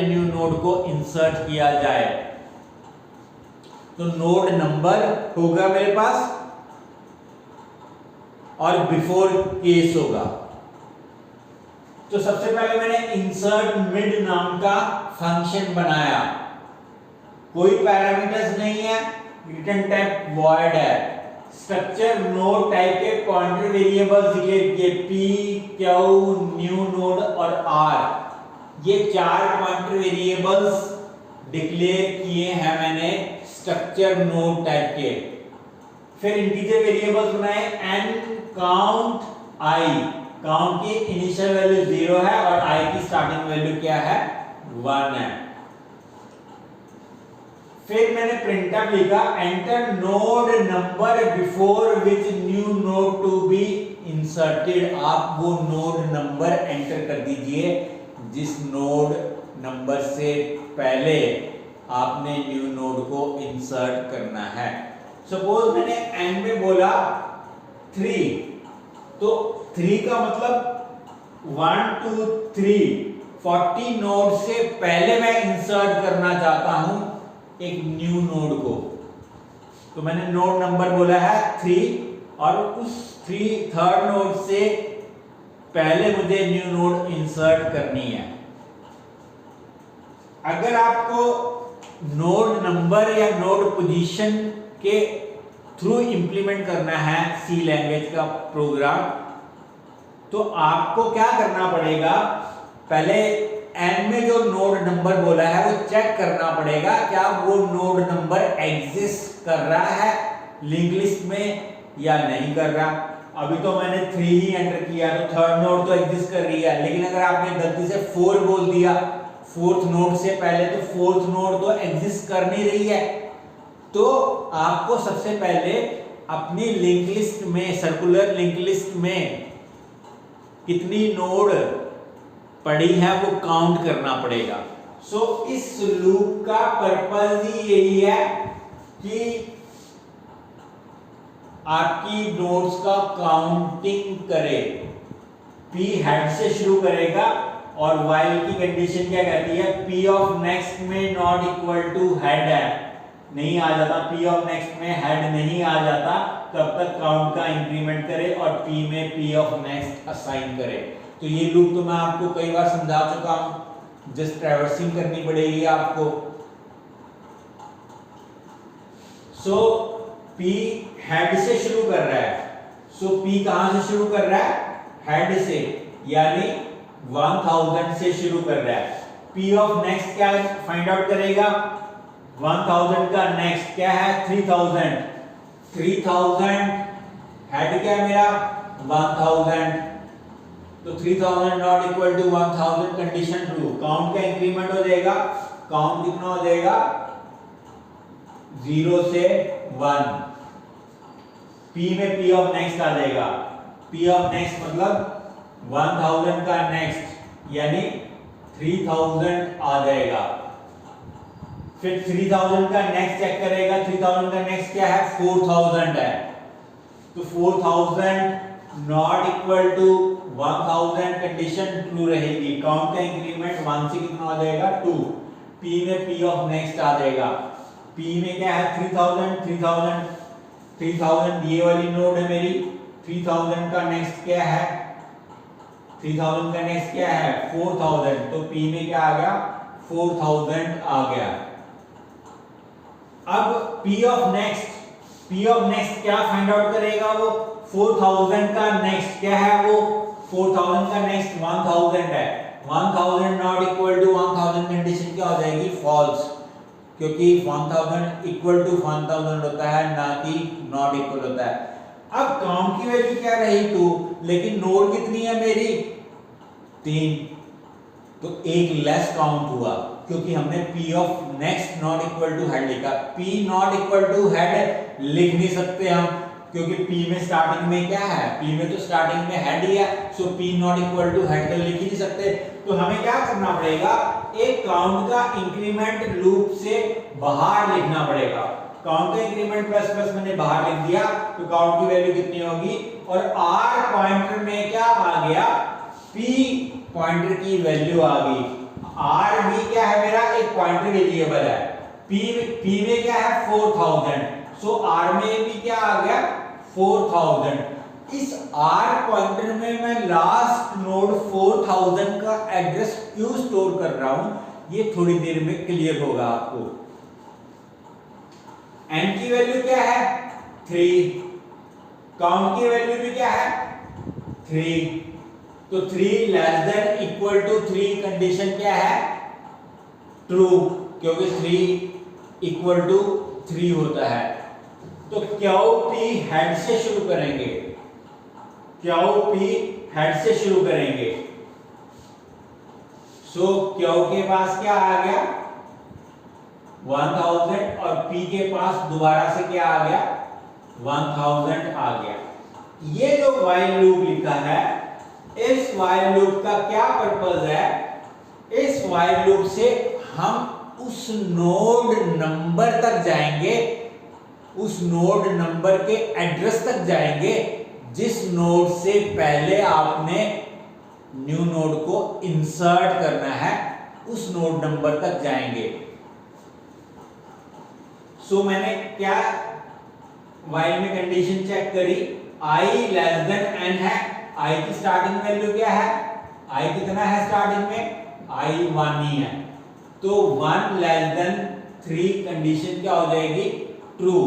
न्यू नोड को इंसर्ट किया जाए। तो नोड नंबर होगा मेरे पास और बिफोर केस होगा। तो सबसे पहले मैंने इंसर्ट मिड नाम का फंक्शन बनाया, कोई पैरामीटर्स नहीं है, रिटर्न टाइप वॉइड है, स्ट्रक्चर नोड टाइप के पॉइंटर वेरिएबल्स डिक्लेयर किए, p, q, न्यू नोड और r, ये चार पॉइंटर वेरिएबल्स डिक्लेयर किए हैं मैंने स्ट्रक्चर नोड टाइप के। फिर इंटीजर वेरिएबल्स बनाए n, काउंट, i, काउंट की इनिशियल वैल्यू 0 है और i की स्टार्टिंग वैल्यू क्या है? 1 है। फिर मैंने प्रिंटअप लिखा, enter node number before which new node to be inserted. आप वो नोड नंबर एंटर कर दीजिए जिस नोड नंबर से पहले आपने न्यू नोड को इंसर्ट करना है। सपोज मैंने n में बोला 3, तो 3 का मतलब 1 2 3, 40 नोड से पहले मैं इंसर्ट करना चाहता हूं एक न्यू नोड को। तो मैंने नोड नंबर बोला है 3 और उस थर्ड नोड से पहले मुझे न्यू नोड इंसर्ट करनी है। अगर आपको नोड नंबर या नोड पोजीशन के थ्रू इंप्लीमेंट करना है सी लैंग्वेज का प्रोग्राम, तो आपको क्या करना पड़ेगा? पहले n में जो नोड नंबर बोला है वो चेक करना पड़ेगा क्या वो नोड नंबर एग्जिस्ट कर रहा है लिंक लिस्ट में या नहीं कर रहा। अभी तो मैंने 3 ही एंटर किया तो थर्ड नोड तो एग्जिस्ट कर रही है, लेकिन अगर आपने गलती से 4 बोल दिया फोर्थ नोड से पहले, तो फोर्थ नोड तो एग्जिस्ट कर नहीं रही है। तो आपको सबसे पहले अपनी लिंक लिस्ट में, सर्कुलर लिंक लिस्ट में कितनी नोड पड़ी है वो काउंट करना पड़ेगा। सो इस लूप का पर्पस ही यही है कि आपकी नोड्स का काउंटिंग करे। p हेड से शुरू करेगा और while की कंडीशन क्या कहती है? p ऑफ नेक्स्ट में नॉट इक्वल टू हेड है, नहीं आ जाता, p ऑफ नेक्स्ट में हेड नहीं आ जाता, तब तक काउंट का इंक्रीमेंट करे और p में p ऑफ नेक्स्ट असाइन करे। तो ये लूप तो मैं आपको कई बार समझा चुका हूं, जस्ट ट्रैवर्सिंग करनी पड़ेगी आपको। सो p हेड से शुरू कर रहा है, सो p कहां से शुरू कर रहा है? हेड से, यानी 1000 से शुरू कर रहा है। p ऑफ नेक्स्ट क्या फाइंड आउट करेगा? 1000 का नेक्स्ट क्या है? 3000। 3000 हेड क्या है मेरा? 1000। तो 3000 not equal to 1000 condition true. Count का इंक्रीमेंट हो जाएगा, काउंट कितना हो जाएगा? 0 से 1। p में p ऑफ नेक्स्ट आ जाएगा। p ऑफ नेक्स्ट मतलब 1000 का नेक्स्ट यानी 3000 आ जाएगा। फिर 3000 का नेक्स्ट चेक करेगा। 3000 का नेक्स्ट क्या है? 4000 है। तो 4000 not equal to 1000 condition true रहेगी। काउंट का इंक्रीमेंट 1 से कितना हो जाएगा? 2। p में p ऑफ नेक्स्ट आ जाएगा। p में क्या है? 3000 ये वाली नोड है मेरी। 3000 का नेक्स्ट क्या है? 3000 का नेक्स्ट क्या है? 4000। तो p में क्या आ गया? 4000 आ गया। अब p ऑफ नेक्स्ट क्या फाइंड आउट करेगा? वो 4000 का नेक्स्ट क्या है? वो 4000 का नेक्स्ट 1000 है। 1000 नॉट इक्वल टू 1000 कंडीशन क्या हो जाएगी? फॉल्स, क्योंकि 1000 इक्वल टू 1000 होता है, ना कि नॉट इक्वल होता है। अब काउंट की वैल्यू क्या रही? 2, लेकिन नोड कितनी है मेरी? 3। तो एक लेस काउंट हुआ, क्योंकि हमने p of next not equal to head लिखा। p not equal to head लिख नहीं सकते हम, क्योंकि p में स्टार्टिंग में क्या है? p में तो स्टार्टिंग में हेड ही है। So p not equal to head तो लिख ही नहीं सकते। तो हमें क्या करना पड़ेगा? एक काउंट का इंक्रीमेंट लूप से बाहर लिखना पड़ेगा। काउंट का इंक्रीमेंट प्लस प्लस मैंने बाहर लिख दिया, तो काउंट की वैल्यू कितनी होगी? और r पॉइंटर में क्या आ गया? p पॉइंटर की वैल्यू आ गई। r भी क्या है मेरा? एक पॉइंटर वेरिएबल है। p में क्या है? 4000। सो r में भी क्या आ गया? 4000। इस r पॉइंटर में मैं लास्ट नोड 4000 का एड्रेस क्यों स्टोर कर रहा हूं, ये थोड़ी देर में क्लियर होगा आपको। n की वैल्यू क्या है? 3। काउंट की वैल्यू भी क्या है? 3। तो 3 less than equal to 3 condition क्या है? ट्रू, क्योंकि 3 इक्वल टू 3 होता है। तो क्यू पी हेड से शुरू करेंगे। सो क्यू के पास क्या आ गया? 1000 और p के पास दोबारा से क्या आ गया? 1000 आ गया। ये जो while लूप लिखा है, इस while लूप का क्या पर्पस है? इस while लूप से हम उस नोड नंबर तक जाएंगे, उस नोड नंबर के एड्रेस तक जाएंगे जिस नोड से पहले आपने न्यू नोड को इंसर्ट करना है, उस नोड नंबर तक जाएंगे। सो मैंने क्या while में कंडीशन चेक करी? i लेस देन n है। i की स्टार्टिंग वैल्यू क्या है? i कितना है स्टार्टिंग में? i 1 ही है। तो 1 लेस देन 3 कंडीशन क्या हो जाएगी? ट्रू।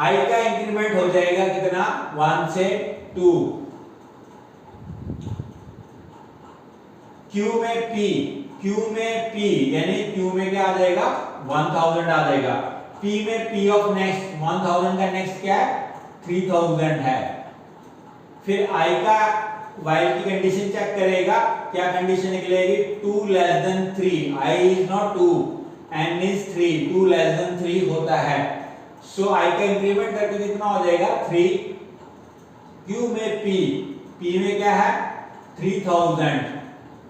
i का इंक्रीमेंट हो जाएगा कितना? 1 से 2। q में p यानी q में क्या आ जाएगा? 1000 आ जाएगा। p में p ऑफ नेक्स्ट 1000 का नेक्स्ट क्या है? 3000 है। फिर i का while की कंडीशन चेक करेगा, क्या कंडीशन निकलेगी? 2 less then 3। i is not 2, n is 3। 2 less then 3 होता है। सो i का इंक्रीमेंट करके कितना हो जाएगा? 3। q में p में क्या है? 3000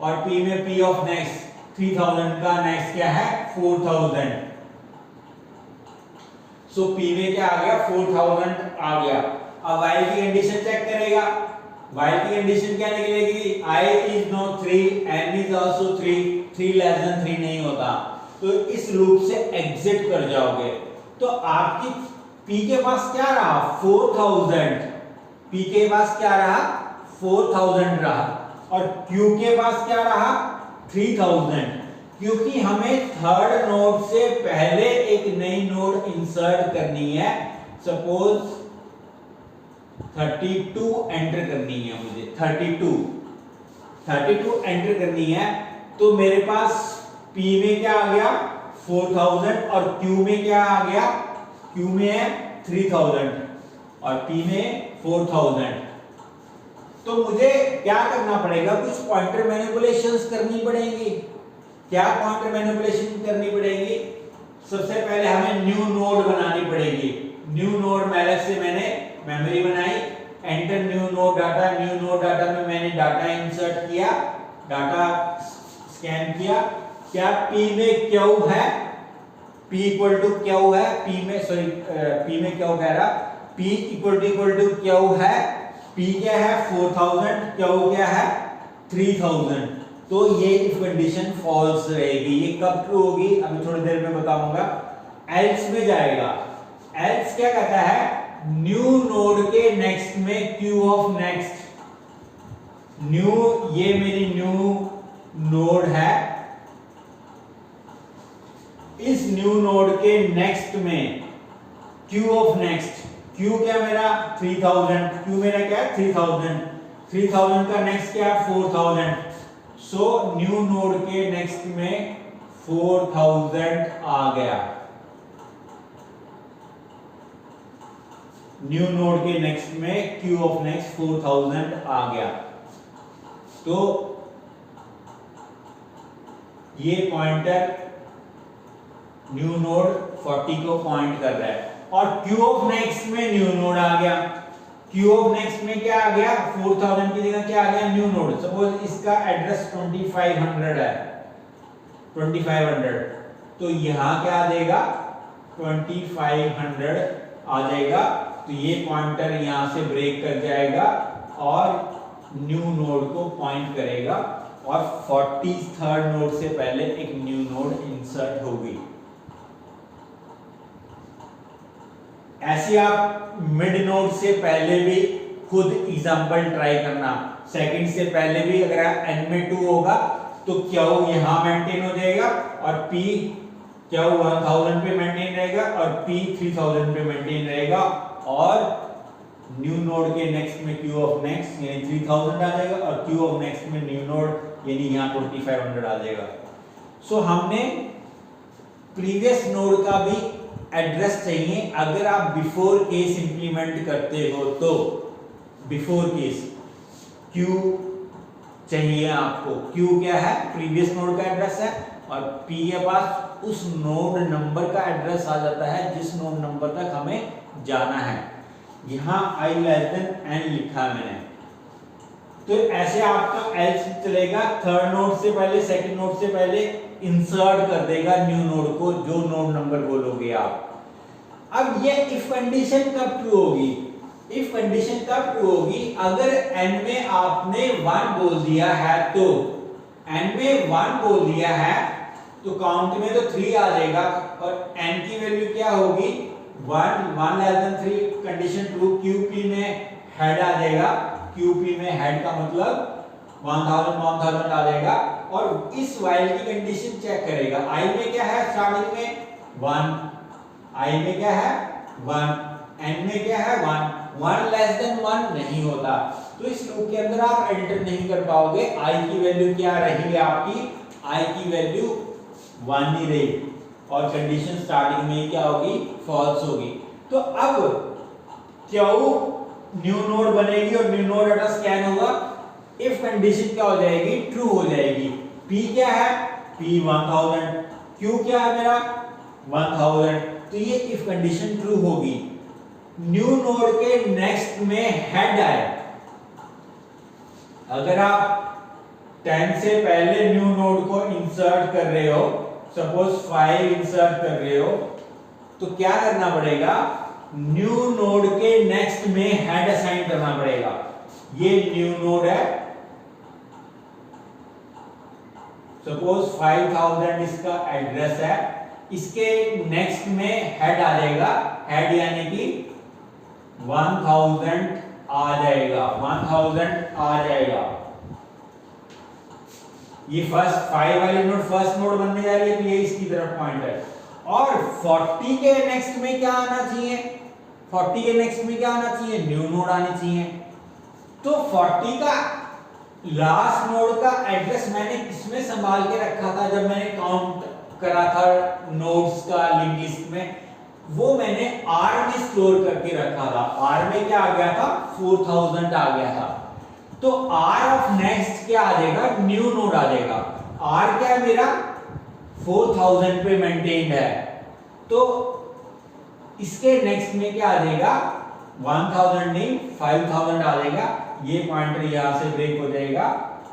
और p में p ऑफ नेक्स्ट 3000 का नेक्स्ट क्या है? 4000। सो p में क्या आ गया? 4000 आ गया। अब while की कंडीशन चेक करेगा। while की कंडीशन क्या निकलेगी? i is not 3, n is also 3। 3 less then 3 नहीं होता, तो इस लूप से एग्जिट कर जाओगे। तो आपकी P के पास क्या रहा 4000, P के पास क्या रहा 4000 रहा, और Q के पास क्या रहा 3000, क्योंकि हमें थर्ड नोड से पहले एक नई नोड इंसर्ट करनी है। सपोज 32 एंटर करनी है मुझे, 32 एंटर करनी है, तो मेरे पास P में क्या आ गया 4000 और Q में क्या आ गया, Q में है 3000 और P में 4000। तो मुझे क्या करना पड़ेगा, कुछ पॉइंटर मैनिपुलेशंस करनी पड़ेंगी। क्या पॉइंटर मैनिपुलेशन करनी पड़ेगी, सबसे पहले हमें न्यू नोड बनानी पड़ेगी। न्यू नोड पहले से मैंने मेमोरी बनाई, enter new node data, new node data में मैंने डाटा इंसर्ट किया, डाटा स्कैन किया। क्या P में Q है, P इक्वल टू Q है, P में सॉरी P में Q कह रहा, P इक्वल टू Q है, P क्या है 4000, Q क्या है 3000। तो ये इफ कंडीशन फॉल्स रहेगी। ये कब ट्रू होगी अभी थोड़ी देर में बताऊंगा। एल्स में जाएगा, एल्स क्या कहता है न्यू नोड के नेक्स्ट में Q ऑफ नेक्स्ट, न्यू ये मेरी न्यू नोड है, इस न्यू नोड के नेक्स्ट में Q ऑफ नेक्स्ट, Q क्या मेरा 3000, Q मेरा क्या है 3000, 3000 का नेक्स्ट क्या है 4000। सो न्यू नोड के नेक्स्ट में 4000 आ गया, न्यू नोड के नेक्स्ट में Q ऑफ नेक्स्ट 4000 आ गया। तो ये पॉइंटर न्यू नोड 40 को पॉइंट कर रहा है, और Q ऑफ नेक्स्ट में न्यू नोड आ गया। Q ऑफ नेक्स्ट में क्या आ गया 4000 की जगह क्या आ गया न्यू नोड। सपोज इसका एड्रेस 2500 है, 2500, तो यहां क्या आ जाएगा 2500 आ जाएगा। तो ये पॉइंटर यहां से ब्रेक कर जाएगा और न्यू नोड को पॉइंट करेगा, और 43rd नोड से पहले एक न्यू नोड इंसर्ट होगी। ऐसे आप मिड नोड से पहले भी खुद एग्जांपल ट्राई करना। सेकंड से पहले भी अगर n में 2 होगा तो Q यहां मेंटेन हो जाएगा, और P Q 1000 पे मेंटेन रहेगा और P 3000 पे मेंटेन रहेगा, और न्यू नोड के नेक्स्ट में Q ऑफ नेक्स्ट यानी 3000 आ जाएगा, और Q ऑफ नेक्स्ट में न्यू नोड यानी यहां 2500 आ जाएगा। सो हमने प्रीवियस नोड का भी एड्रेस चाहिए। अगर आप बिफोर केस इंप्लीमेंट करते हो तो बिफोर केस Q चाहिए आपको। Q क्या है प्रीवियस नोड का एड्रेस है, और P के पास उस नोड नंबर का एड्रेस आ जाता है जिस नोड नंबर तक हमें जाना है। यहां i लेस देन n लिखा है मैंने, तो ऐसे आपका एल्स चलेगा। थर्ड नोड से पहले सेकंड नोड से पहले इंसर्ट कर देगा न्यू नोड को, जो नोड नंबर बोलोगे आप। अब ये इफ कंडीशन कब ट्रू होगी, इफ कंडीशन तब ट्रू होगी अगर n में आपने 1 बोल दिया है, तो n में 1 बोल दिया है तो काउंट में तो 3 आ जाएगा, और n की वैल्यू क्या होगी 1 less than 3 condition true. QP में हेड आ जाएगा, QP में हेड का मतलब 1000 आ जाएगा, और इस while की कंडीशन चेक करेगा। i में क्या है स्टार्टिंग में 1, i में क्या है 1, n में क्या है 1 लेस देन 1 नहीं होता, तो इस लूप के अंदर आप एंटर नहीं कर पाओगे। i की वैल्यू क्या रहेगी आपकी, i की वैल्यू 1 ही रहेगी, और कंडीशन स्टार्टिंग में क्या होगी फॉल्स होगी। तो अब Q न्यू नोड बनेगी और न्यू नोड डाटा स्कैन होगा, इफ कंडीशन क्या हो जाएगी ट्रू हो जाएगी। P क्या है P 1000, Q क्या है मेरा 1000, तो ये इफ कंडीशन ट्रू होगी। न्यू नोड के नेक्स्ट में हेड आए, अगर आप 10 से पहले न्यू नोड को इंसर्ट कर रहे हो, सपोज 5 इंसर्ट कर रहे हो, तो क्या करना पड़ेगा न्यू नोड के नेक्स्ट में हेड असाइन करना पड़ेगा। ये न्यू नोड है, सपोज 5000 इसका एड्रेस है, इसके नेक्स्ट में हेड आ जाएगा हेड यानी कि 1000 आ जाएगा, 1000 आ जाएगा। ये फर्स्ट 5 वाली नोड फर्स्ट नोड बनने जा रही है, तो ये इसकी तरफ पॉइंट है। और 40 के नेक्स्ट में क्या आना चाहिए? 40 के नेक्स्ट में क्या आना चाहिए? न्यू नोड आनी चाहिए। तो 40 का लास्ट नोड का एड्रेस मैंने किसमें संभाल के रखा था जब मैंने काउंट करा था नोड्स का लिंक लिस्ट में? वो मैंने R में स्टोर करके रखा था। R में क्या आ गया था? 4000 आ गया था। तो R ऑफ नेक्स्ट क्या आ जाएगा? न्यू नोड आ जाएगा। R क्या है मेरा? 4000 पे मेंटेन्ड है, तो इसके नेक्स्ट में क्या आ जाएगा? 1000 नहीं 5000 आ जाएगा। ये पॉइंटर यहां से ब्रेक हो जाएगा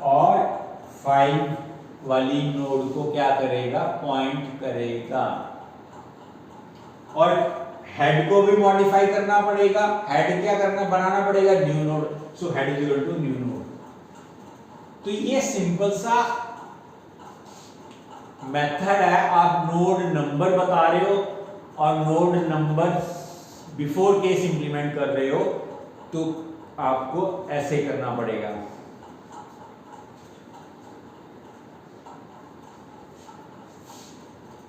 और 5 वाली नोड को क्या करेगा? पॉइंट करेगा। और हेड को भी मॉडिफाई करना पड़ेगा। हेड क्या करना? बनाना पड़ेगा new node. So head is equal to new node. तो ये सिंपल सा मेथड है। आप नोड नंबर बता रहे हो और node number before case implement कर रहे हो, तो आपको ऐसे करना पड़ेगा।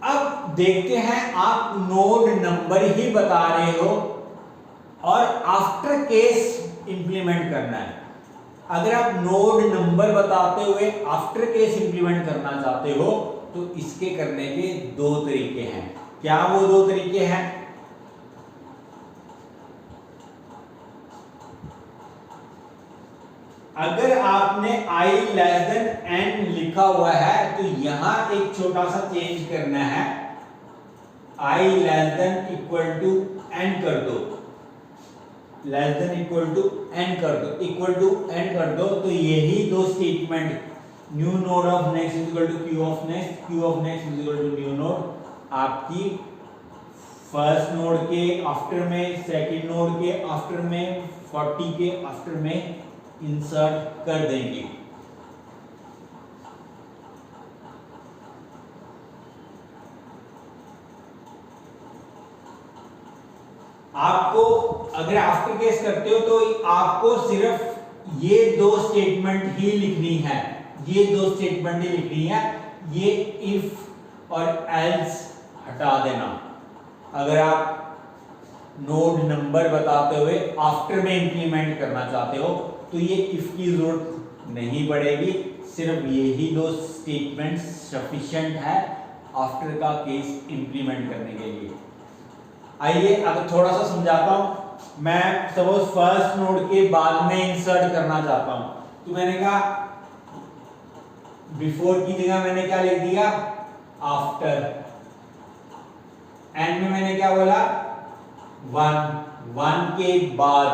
अब देखते हैं, आप नोड नंबर ही बता रहे हो और आफ्टर केस इंप्लीमेंट करना है। अगर आप नोड नंबर बताते हुए आफ्टर केस इंप्लीमेंट करना चाहते हो, तो इसके करने के दो तरीके हैं। क्या वो दो तरीके हैं? अगर आपने i लेस देन n लिखा हुआ है, तो यहां एक छोटा सा चेंज करना है। i less than equal to n कर दो, less than equal to n कर दो, इक्वल टू n कर दो। तो यही दो statement, new node of next is equal to Q of next, q of next is equal to new node, आपकी फर्स्ट नोड के आफ्टर में, सेकंड नोड के आफ्टर में, 40 के आफ्टर में इंसर्ट कर देंगे। आपको अगर आफ्टर केस करते हो तो आपको सिर्फ ये दो स्टेटमेंट ही लिखनी है, ये दो स्टेटमेंट ही लिखनी है। ये इफ और एल्स हटा देना। अगर आप नोड नंबर बताते हुए आफ्टर में इंप्लीमेंट करना चाहते हो, तो ये इफ की जरूरत नहीं पड़ेगी। सिर्फ यही दो स्टेटमेंट सफिशिएंट है आफ्टर का केस इंप्लीमेंट करने के लिए। आइए अब थोड़ा सा समझाता हूं। मैं सपोज फर्स्ट नोड के बाद में इंसर्ट करना चाहता हूं, तो मैंने कहा बिफोर की जगह मैंने क्या लिख दिया? आफ्टर। एंड में मैंने क्या बोला? 1 के बाद,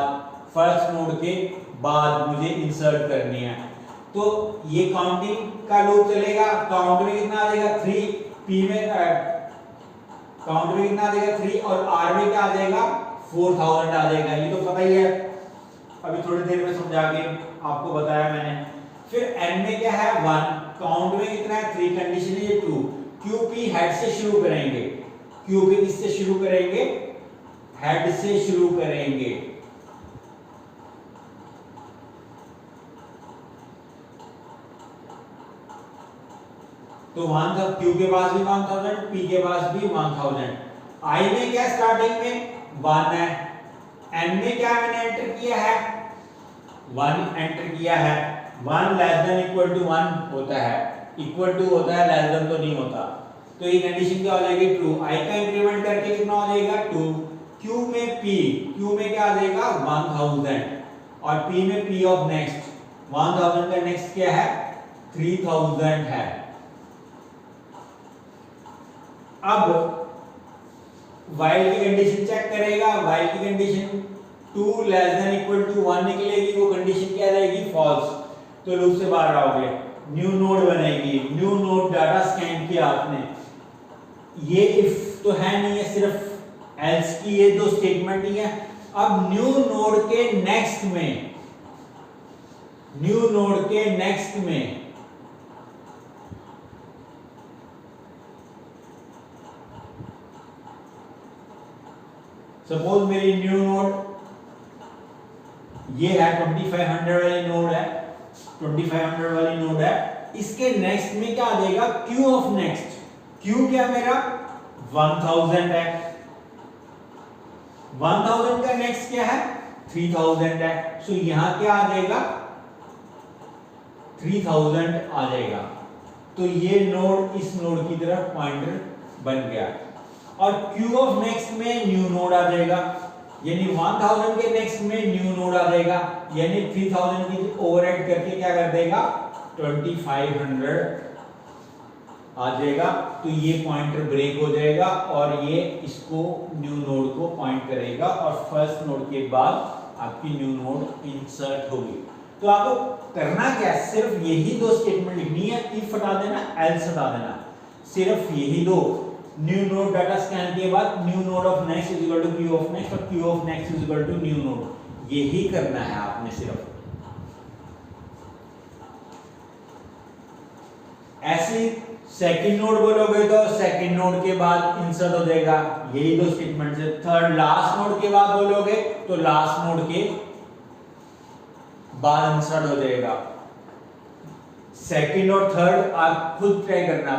फर्स्ट नोड के बाद मुझे इंसर्ट करनी है। तो ये काउंटिंग का लूप चलेगा। काउंट में कितना आ जाएगा? 3, पी में काउंट में कितना आ जाएगा? 3, और आर में क्या आ जाएगा? 4000 आ जाएगा। ये तो पता ही है, अभी थोड़ी देर में समझा के आपको बताया मैंने। फिर एन में क्या है? 1, काउंट में कितना है? 3, कंडीशन है 2। क्यूपी हेड से शुरू करेंगे। क्यूपी किससे शुरू करेंगे? हेड से शुरू करेंगे। तो 1 था, क्यू के पास भी 1000, पी के पास भी 1000। आई में क्या स्टार्टिंग में 1 है। एन में क्या मैंने एंटर किया है? 1 एंटर किया है। 1 लेस देन इक्वल टू 1 होता है, इक्वल टू होता है, लेस देन तो नहीं होता। तो ये कंडीशन क्या हो जाएगी? ट्रू। आई का इंक्रीमेंट करके कितना हो जाएगा? 2। क्यू में पी, क्यू में क्या आ जाएगा? 1000, और पी में पी ऑफ नेक्स्ट, 1000 का नेक्स्ट क्या है? 3000 है। अब व्हाइल की कंडीशन चेक करेगा। व्हाइल की condition 2 less than equal to 1 निकलेगी, वो कंडीशन क्या रहेगी? फॉल्स। तो लूप से बाहर आओगे, न्यू नोड बनेगी। न्यू नोड डाटा स्कैन किया आपने, ये इफ तो है नहीं है, सिर्फ एल्स की ये दो स्टेटमेंट ही है। अब न्यू नोड के नेक्स्ट में, न्यू नोड के नेक्स्ट में सपोज मेरी न्यू नोड ये है 2500 वाली नोड है, 2500 वाली नोड है। इसके नेक्स्ट में क्या आ जाएगा, क्यू ऑफ नेक्स्ट। क्यू क्या मेरा 1000 है, 1000 का नेक्स्ट क्या है 3000 है। सो यहां क्या आ जाएगा 3000 आ जाएगा। तो ये नोड इस नोड की तरफ पॉइंटर बन गया। और क्यू ऑफ नेक्स्ट में न्यू नोड आ जाएगा, यानी 1000 के नेक्स्ट में न्यू नोड आ जाएगा, यानी 3000 की ओवरराइड करके क्या कर देगा 2500 आ जाएगा। तो ये पॉइंटर ब्रेक हो जाएगा और ये इसको न्यू नोड को पॉइंट करेगा और फर्स्ट नोड के बाद आपकी न्यू नोड इंसर्ट होगी। तो आपको करना क्या है, सिर्फ यही दो स्टेटमेंट लिखनी है, इफ हटा देना, एल्स हटा देना, सिर्फ यही दो। न्यू नोड डाटा स्कैन के बाद new node of next is equal to Q of next और Q of next is equal to new node. यही करना है आपने सिर्फ। ऐसे सेकंड नोड बोलोगे तो सेकंड नोड के बाद इंसर्ट हो जाएगा, यही दो स्टेटमेंट से। थर्ड लास्ट नोड के बाद बोलोगे तो लास्ट नोड के बाद इंसर्ट हो जाएगा। सेकंड और थर्ड आप खुद ट्राई करना।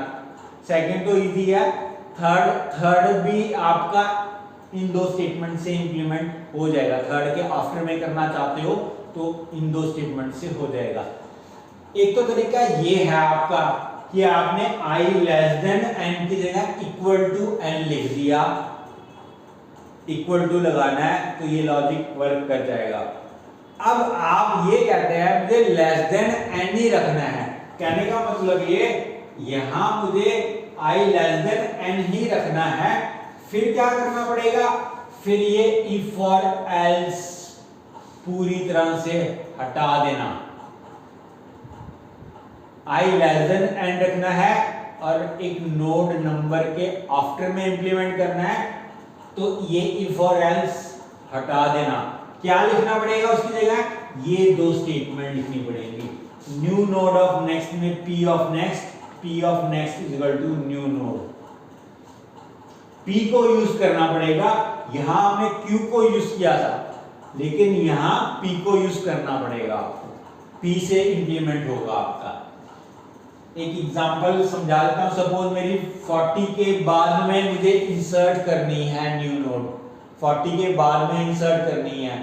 सेकंड तो इजी है, थर्ड भी आपका इन दो स्टेटमेंट से इंप्लीमेंट हो जाएगा। थर्ड के आफ्टर में करना चाहते हो तो इन दो स्टेटमेंट से हो जाएगा। एक तो तरीका ये है आपका कि आपने i लेस देन n की जगह इक्वल टू n लिख दिया, इक्वल टू लगाना है तो ये लॉजिक वर्क कर जाएगा। अब आप ये कहते हैं मुझे लेस देन n ही रखना है, कहने का मतलब ये यहां मुझे i लेस देन n ही रखना है। फिर क्या करना पड़ेगा, फिर ये if और else पूरी तरह से हटा देना। i लेस देन n रखना है और एक नोड नंबर के आफ्टर में इंप्लीमेंट करना है, तो ये if और else हटा देना। क्या लिखना पड़ेगा उसकी जगह, ये दो स्टेटमेंट लिखनी पड़ेगी। न्यू नोड ऑफ नेक्स्ट में p of next, p of next is equal to new node. p को यूज करना पड़ेगा, यहां हमने q को यूज किया था लेकिन यहां p को यूज करना पड़ेगा आपको, p से इंप्लीमेंट होगा आपका। एक एग्जांपल समझा देता हूं। सपोज मेरी 40 के बाद में मुझे इंसर्ट करनी है न्यू नोड, 40 के बाद में इंसर्ट करनी है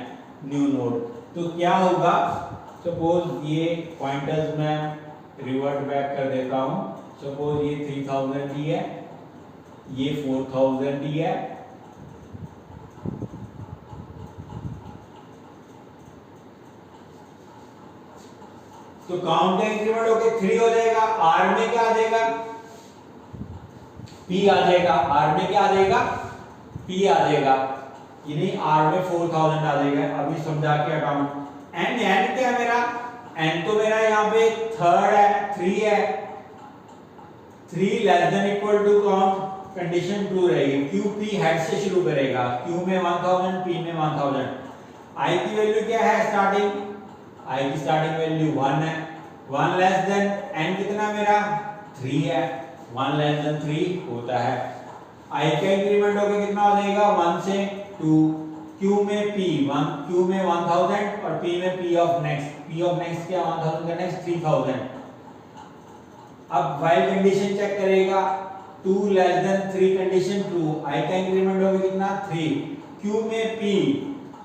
न्यू नोड, तो क्या होगा, सपोज ये पॉइंटर्स में रिवर्ट बैक कर देता हूं। सपोज ये 3000 ही है, ये 4000 ही है, तो काउंट का इंक्रीमेंट होके 3 हो जाएगा। आर में क्या आ जाएगा, p आ जाएगा। आर में क्या आ जाएगा, p आ जाएगा, यानी आर में 4000 आ जाएगा। अभी समझा के अकाउंट n क्या है मेरा, n तो मेरा यहाँ पे थर्ड है, 3 है, 3 less than equal to count, condition true रहेगी। क्यू पी हेड से शुरू करेगा, क्यू में 1000, p में 1000। i की वैल्यू क्या है स्टार्टिंग, i की स्टार्टिंग वैल्यू 1 है। 1 लेस देन n कितना मेरा 3 है, 1 लेस देन 3 होता है। i का इंक्रीमेंट होकर कितना हो जाएगा 1 से 2। q में p 1, q में 1000 और p में p of next, p of next क्या 1000 का नेक्स्ट 3000। अब व्हाइल कंडीशन चेक करेगा, 2 less then 3 condition true, i का इंक्रीमेंट होगा कितना 3। q में p,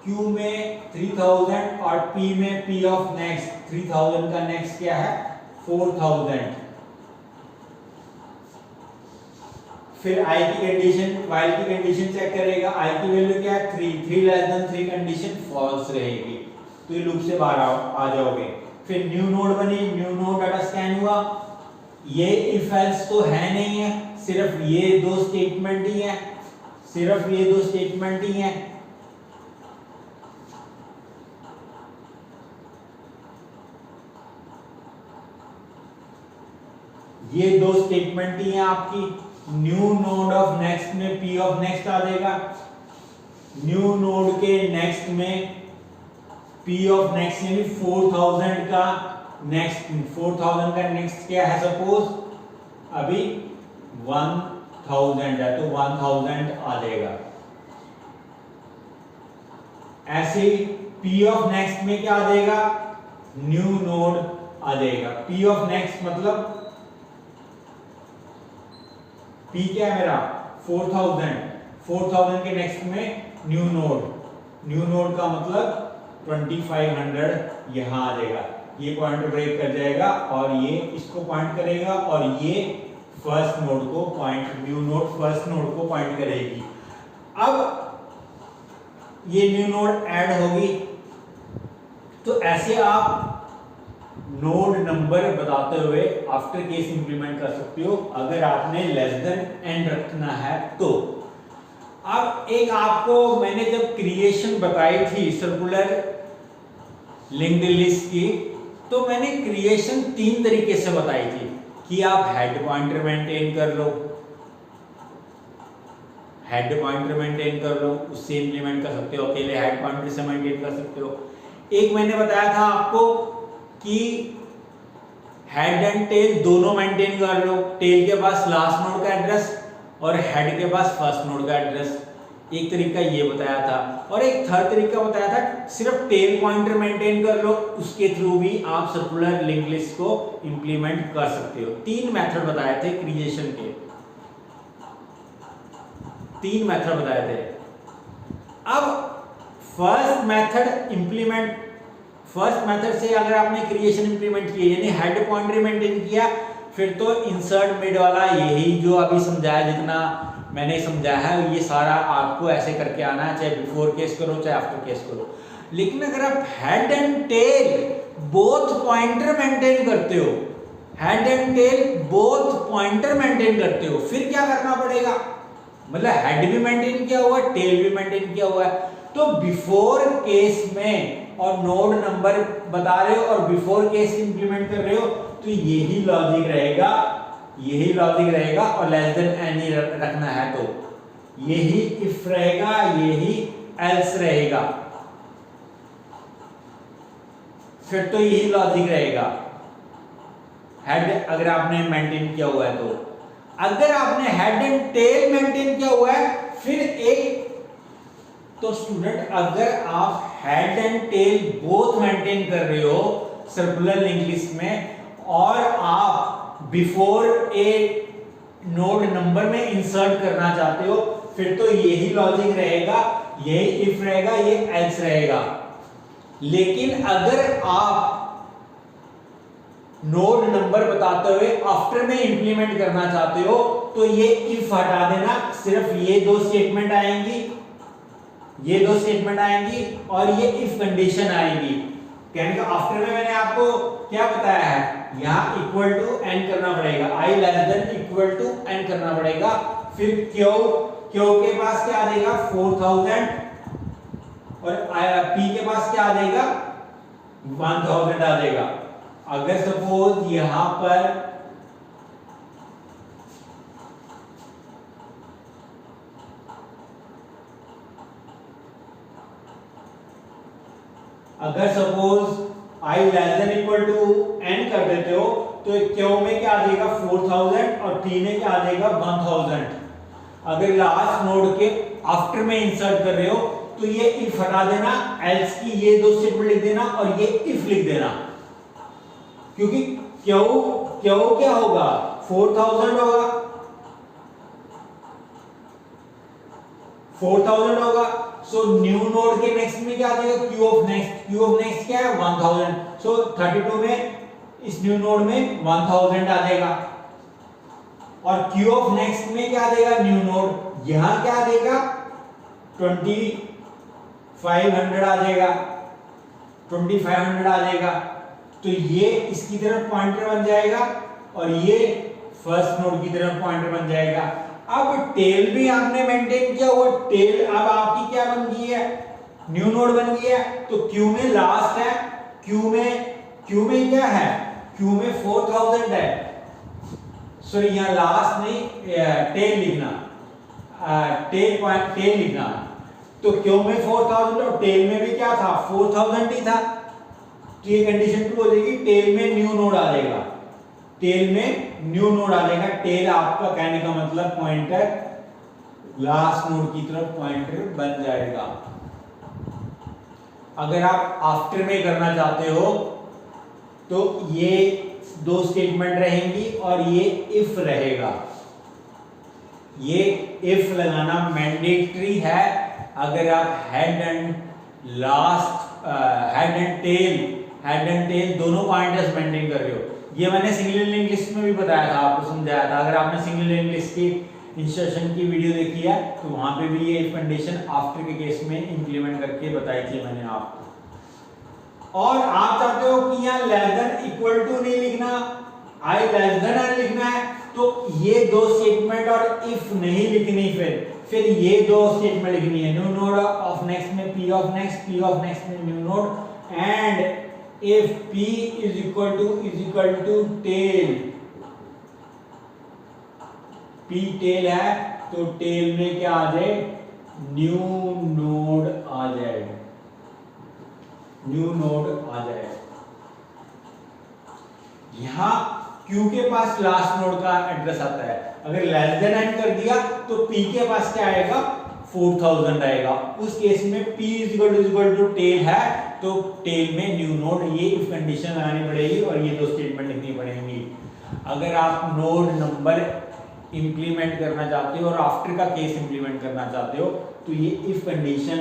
q में 3000 और p में p ऑफ नेक्स्ट, 3000 का नेक्स्ट क्या है 4000। फिर i की कंडीशन, while की कंडीशन चेक करेगा, i की वैल्यू क्या है 3, 3 लेस देन 3 कंडीशन फॉल्स रहेगी, तो ये लूप से बाहर आ जाओगे। फिर न्यू नोड बनी, न्यू नोड डाटा स्कैन हुआ, ये इफ एल्स तो है नहीं है, सिर्फ ये दो स्टेटमेंट ही है, सिर्फ ये दो स्टेटमेंट ही है। ये दो स्टेटमेंट ही है आपकी। न्यू नोड ऑफ नेक्स्ट में p ऑफ नेक्स्ट आ जाएगा, न्यू नोड के नेक्स्ट में p ऑफ नेक्स्ट यानी 4000 का नेक्स्ट, 4000 का नेक्स्ट क्या है, सपोज अभी 1000 है तो 1000 आ जाएगा। ऐसे पी ऑफ नेक्स्ट में क्या आ जाएगा, न्यू नोड आ जाएगा। पी ऑफ नेक्स्ट मतलब पी क्या है मेरा 4000 के नेक्स्ट में न्यू नोड का मतलब 2500 यहां आ जाएगा। ये पॉइंट ब्रेक कर जाएगा और ये इसको पॉइंट करेगा और ये फर्स्ट नोड को point, new node first node को पॉइंट करेगी। अब ये न्यू नोड ऐड होगी तो ऐसे आप नोड नंबर बताते हुए आफ्टर केस इंप्लीमेंट कर सकते हो अगर आपने लेस देन n रखना है तो। अब एक आपको मैंने जब क्रिएशन बताई थी सर्कुलर लिंक्ड लिस्ट की, तो मैंने क्रिएशन 3 तरीके से बताई थी कि आप हेड पॉइंटर मेंटेन कर लो, उससे इंप्लीमेंट कर सकते हो, अकेले हेड पॉइंटर से मेंटेन कर सकते हो। एक मैंने बताया था आपको कि हेड एंड टेल दोनों मेंटेन कर लो, टेल के पास लास्ट नोड का एड्रेस और हेड के पास फर्स्ट नोड का एड्रेस। एक तरीका ये बताया था और एक थर्ड तरीका बताया था सिर्फ टेल पॉइंटर मेंटेन कर लो, उसके थ्रू भी आप सर्कुलर लिंक्ड लिस्ट को इंप्लीमेंट कर सकते हो। 3 मेथड बताए थे क्रिएशन के, 3 मेथड बताए थे। अब फर्स्ट मेथड से अगर आपने क्रिएशन इंप्लीमेंट किया यानी हेड पॉइंटर मेंटेन किया, फिर तो इंसर्ट मिड वाला यही जो अभी समझाया, जितना मैंने समझाया है ये सारा आपको ऐसे करके आना है, चाहे बिफोर केस करो चाहे आफ्टर केस करो। लेकिन अगर आप head and tail both pointer maintain करते हो, फिर क्या करना पड़ेगा, मतलब हेड भी मेंटेन किया हुआ है, टेल भी मेंटेन किया हुआ है, तो बिफोर केस में और नोड नंबर बता रहे हो और बिफोर केस इंप्लीमेंट कर रहे हो तो यही लॉजिक रहेगा और लेस देन एन ही रखना है तो यही इफ रहेगा, यही एल्स रहेगा, फिर तो यही लॉजिक रहेगा हेड अगर आपने मेंटेन किया हुआ है तो। अगर आपने हेड एंड टेल मेंटेन किया हुआ है फिर एक तो स्टूडेंट अगर आप head and tail both maintain कर रहे हो सर्कुलर लिंक्ड लिस्ट में और आप बिफोर ए नोड नंबर में इंसर्ट करना चाहते हो फिर तो यही लॉजिक रहेगा, यही इफ रहेगा, ये एल्स रहेगा। लेकिन अगर आप नोड नंबर बताते हुए आफ्टर में इंप्लीमेंट करना चाहते हो तो ये इफ हटा देना, सिर्फ ये दो स्टेटमेंट आएंगी और ये इफ कंडीशन आएगी। कहने का आफ्टर में मैंने आपको क्या बताया है, यहां इक्वल टू एन करना पड़ेगा, I less than equal to N करना पड़ेगा। फिर क्यू के पास क्या आ जाएगा 4000 और पी के पास क्या आ जाएगा 1000 आ जाएगा। अगर सपोज यहां पर I less than equal to N कर देते हो तो क्यू में क्या आ जाएगा 4000 और टी में क्या आ जाएगा 1000। अगर लास्ट नोड के आफ्टर में इंसर्ट कर रहे हो तो ये इफ हटा देना, एल्स की ये दो स्टेटमेंट लिख देना और ये इफ लिख देना, क्योंकि क्यू क्या होगा 4000 होगा। सो न्यू नोड के नेक्स्ट में क्या आ जाएगा क्यू ऑफ नेक्स्ट क्या है 1000। सो 32 में इस न्यू नोड में 1000 आ जाएगा और क्यू ऑफ नेक्स्ट में क्या आ जाएगा न्यू नोड, यहां क्या आ जाएगा 2500 आ जाएगा। तो ये इसकी तरफ पॉइंटर बन जाएगा और ये फर्स्ट नोड की तरफ पॉइंटर बन जाएगा। अब टेल भी आपने मेंटेन किया हुआ, टेल अब आपकी क्या बन गई है न्यू नोड बन गई है। तो क्यू में लास्ट है, क्यू में क्या है, क्यू में 4000 है, सॉरी यहां लास्ट नहीं टेल लिखना, टेल लिखना। तो क्यू में 4000 और टेल में भी क्या था 4000 ही था, तो ये कंडीशन ट्रू हो जाएगी, टेल में न्यू नोड आ जाएगा, टेल आपका कहने का मतलब पॉइंटर लास्ट नोड की तरफ पॉइंटर बन जाएगा। अगर आप आफ्टर में करना चाहते हो तो ये दो स्टेटमेंट रहेंगी और ये इफ रहेगा। ये इफ लगाना मैंडेटरी है अगर आप हेड एंड टेल दोनों पॉइंटर्स मेंटेन कर रहे हो। ये मैंने सिंगल लिंक लिस्ट में भी बताया था, आपको समझाया था। अगर आपने सिंगल लिंक लिस्ट की इंस्ट्रक्शन की वीडियो देखी है तो वहां पे भी ये इफ कंडीशन आफ्टर के केस में इंप्लीमेंट करके बताई थी मैंने आपको। और आप चाहते हो कि यहाँ लेस देन इक्वल टू नहीं लिखना, आई लेस देन एन लिखना है, तो ये दो स्टेटमेंट और इफ नहीं लिखनी, फिर ये दो स्टेटमेंट लिखनी है। न्यू नोड ऑफ नेक्स्ट में पी ऑफ नेक्स्ट में new node, and if p is equal to tail, p tail है तो टेल में क्या आ जाए, न्यू नोड आ जाएगा, न्यू नोड आ जाएगा। यहां Q के पास लास्ट नोड का एड्रेस आता है, अगर लेस देन एन कर दिया तो P के पास क्या आएगा, 4000 आएगा। उस केस में P is equal to tail है तो टेल में न्यू नोड, ये इफ कंडीशन लगानी पड़ेगी और ये दो स्टेटमेंट लिखनी पड़ेंगी। अगर आप नोड नंबर इंप्लीमेंट करना चाहते हो और आफ्टर का केस इंप्लीमेंट करना चाहते हो तो ये इफ कंडीशन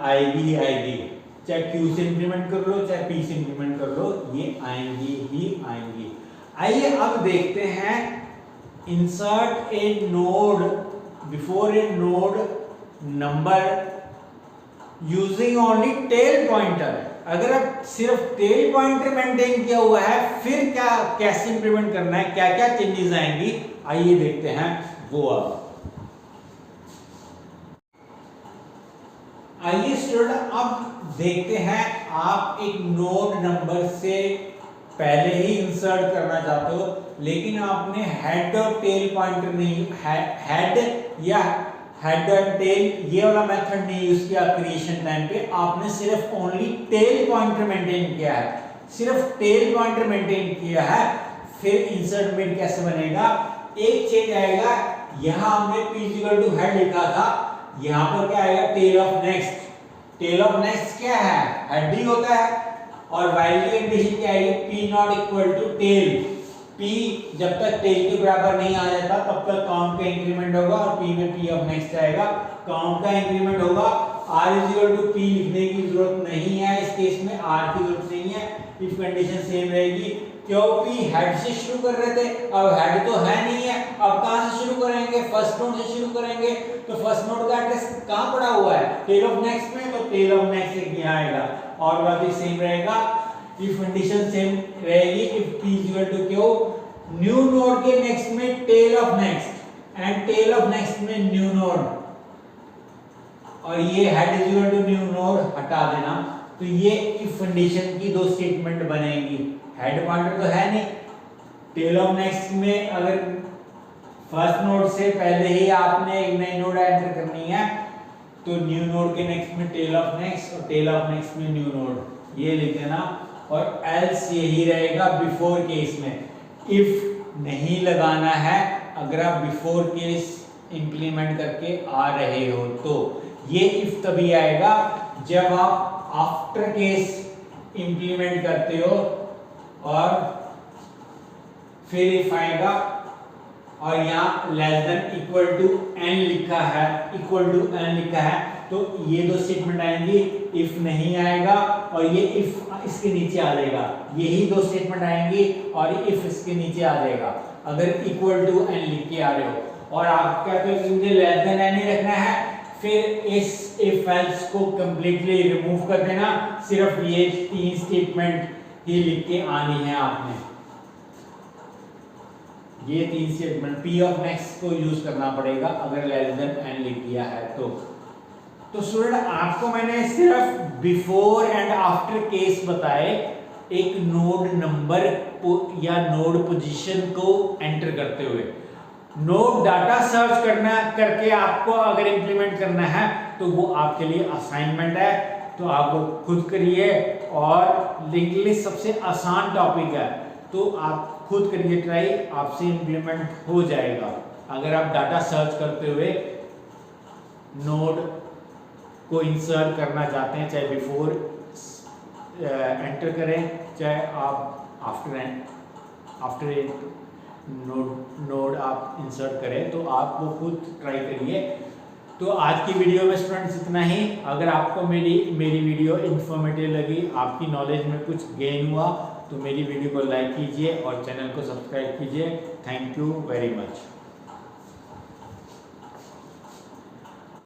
आएगी ही आएगी, चाहे Q से इंप्लीमेंट कर लो चाहे P से इंप्लीमेंट कर लो, ये आएंगी ही आएंगी। आइए अब देखते हैं, insert a node before a node number using only tail pointer. अगर आप सिर्फ टेल पॉइंटर मेंटेन किया हुआ है, फिर क्या कैसे इंप्लीमेंट करना है, क्या क्या चेंजेस आएंगी, आइए देखते हैं वो। अब आइए स्टूडेंट अब देखते हैं, आप एक नोड नंबर से पहले ही इंसर्ट करना चाहते हो लेकिन आपने हेड और टेल पॉइंटर नहीं, हेड या हेड एंड टेल ये वाला मेथड नहीं यूज किया क्रिएशन टाइम पे, आपने सिर्फ ओनली टेल पॉइंटर मेंटेन किया है, सिर्फ टेल पॉइंटर मेंटेन किया है। फिर इंसर्ट मिड कैसे बनेगा, एक चेंज आएगा, यहां हमने p हेड लिखा था, यहां पर क्या आएगा, tail of next. Tail of next क्या है, हेड ही होता है। और व्हाइल की कंडीशन क्या आएगी, p not equal to tail. p जब तक टेल के बराबर नहीं आ जाता तब तक काउंट का इंक्रीमेंट होगा और p में p ऑफ नेक्स्ट आएगा, काउंट का इंक्रीमेंट होगा। r is equal to p लिखने की जरूरत नहीं है, इस केस में r की जरूरत नहीं है, इफ कंडीशन सेम रहेगी। क्यों, p हेड से शुरू कर रहे थे, अब हेड तो है नहीं है, अब कहां से शुरू करेंगे, फर्स्ट नोड से शुरू करेंगे, तो फर्स्ट नोड का एड्रेस कहां पड़ा हुआ है, टेल ऑफ नेक्स्ट में, तो टेल ऑफ नेक्स्ट एक यहां आएगा और बाकी सेम रहेगा। इफ कंडीशन सेम रहेगी, if p equal to q, new node के नेक्स्ट में tail of next and tail of next में न्यू नोड, और ये head equal to new node हटा देना, तो ये इफ कंडीशन की दो स्टेटमेंट बनेगी। हेड पॉइंटर तो है नहीं, टेल ऑफ नेक्स्ट में अगर फर्स्ट नोड से पहले ही आपने एक नई नोड एंटर करनी है तो न्यू नोड के नेक्स्ट में टेल ऑफ नेक्स्ट और टेल ऑफ नेक्स्ट में न्यू नोड, ये लिख देना। और एल्स यही रहेगा बिफोर केस में, इफ नहीं लगाना है अगर आप बिफोर केस इंप्लीमेंट करके आ रहे हो तो। ये इफ तभी आएगा जब आप आफ्टर केस इंप्लीमेंट करते हो और फिर इफ आएगा, और यहाँ less than equal to n लिखा है, इक्वल टू n लिखा है, तो ये दो स्टेटमेंट आएंगी। इफ नहीं आएगा और ये इफ इसके नीचे आ जाएगा, यही दो स्टेटमेंट आएंगी और इफ इसके नीचे आ जाएगा अगर इक्वल टू n लिख के आ रहे हो। और आप कहते हो कि मुझे लेस देन n ही रखना है, फिर इस इफ एल्स को कंप्लीटली रिमूव कर देना, सिर्फ ये तीन स्टेटमेंट ही लिख के आनी है आपने, ये तीन स्टेटमेंट। p ऑफ नेक्स्ट को यूज करना पड़ेगा अगर लेस देन n लिख दिया है तो स्टूडेंट आपको मैंने सिर्फ बिफोर एंड आफ्टर केस बताए एक नोड नंबर या नोड पोजीशन को एंटर करते हुए। नोड डाटा सर्च करके आपको अगर इंप्लीमेंट करना है तो वो आपके लिए असाइनमेंट है, तो आप वो खुद करिए। और लिंक लिस्ट सबसे आसान टॉपिक है, तो आप खुद करिए ट्राई, आपसे इंप्लीमेंट हो जाएगा अगर आप डाटा सर्च करते हुए नोड को इंसर्ट करना चाहते हैं, चाहे बिफोर एंटर करें, चाहे आप आफ्टर नोड आप इंसर्ट करें, तो आप वो खुद ट्राई करिए। तो आज की वीडियो में स्टूडेंट्स इतना ही। अगर आपको मेरी वीडियो इन्फॉर्मेटिव लगी, आपकी नॉलेज में कुछ गेन हुआ, तो मेरी वीडियो को लाइक कीजिए और चैनल को सब्सक्राइब कीजिए। Thank you very much.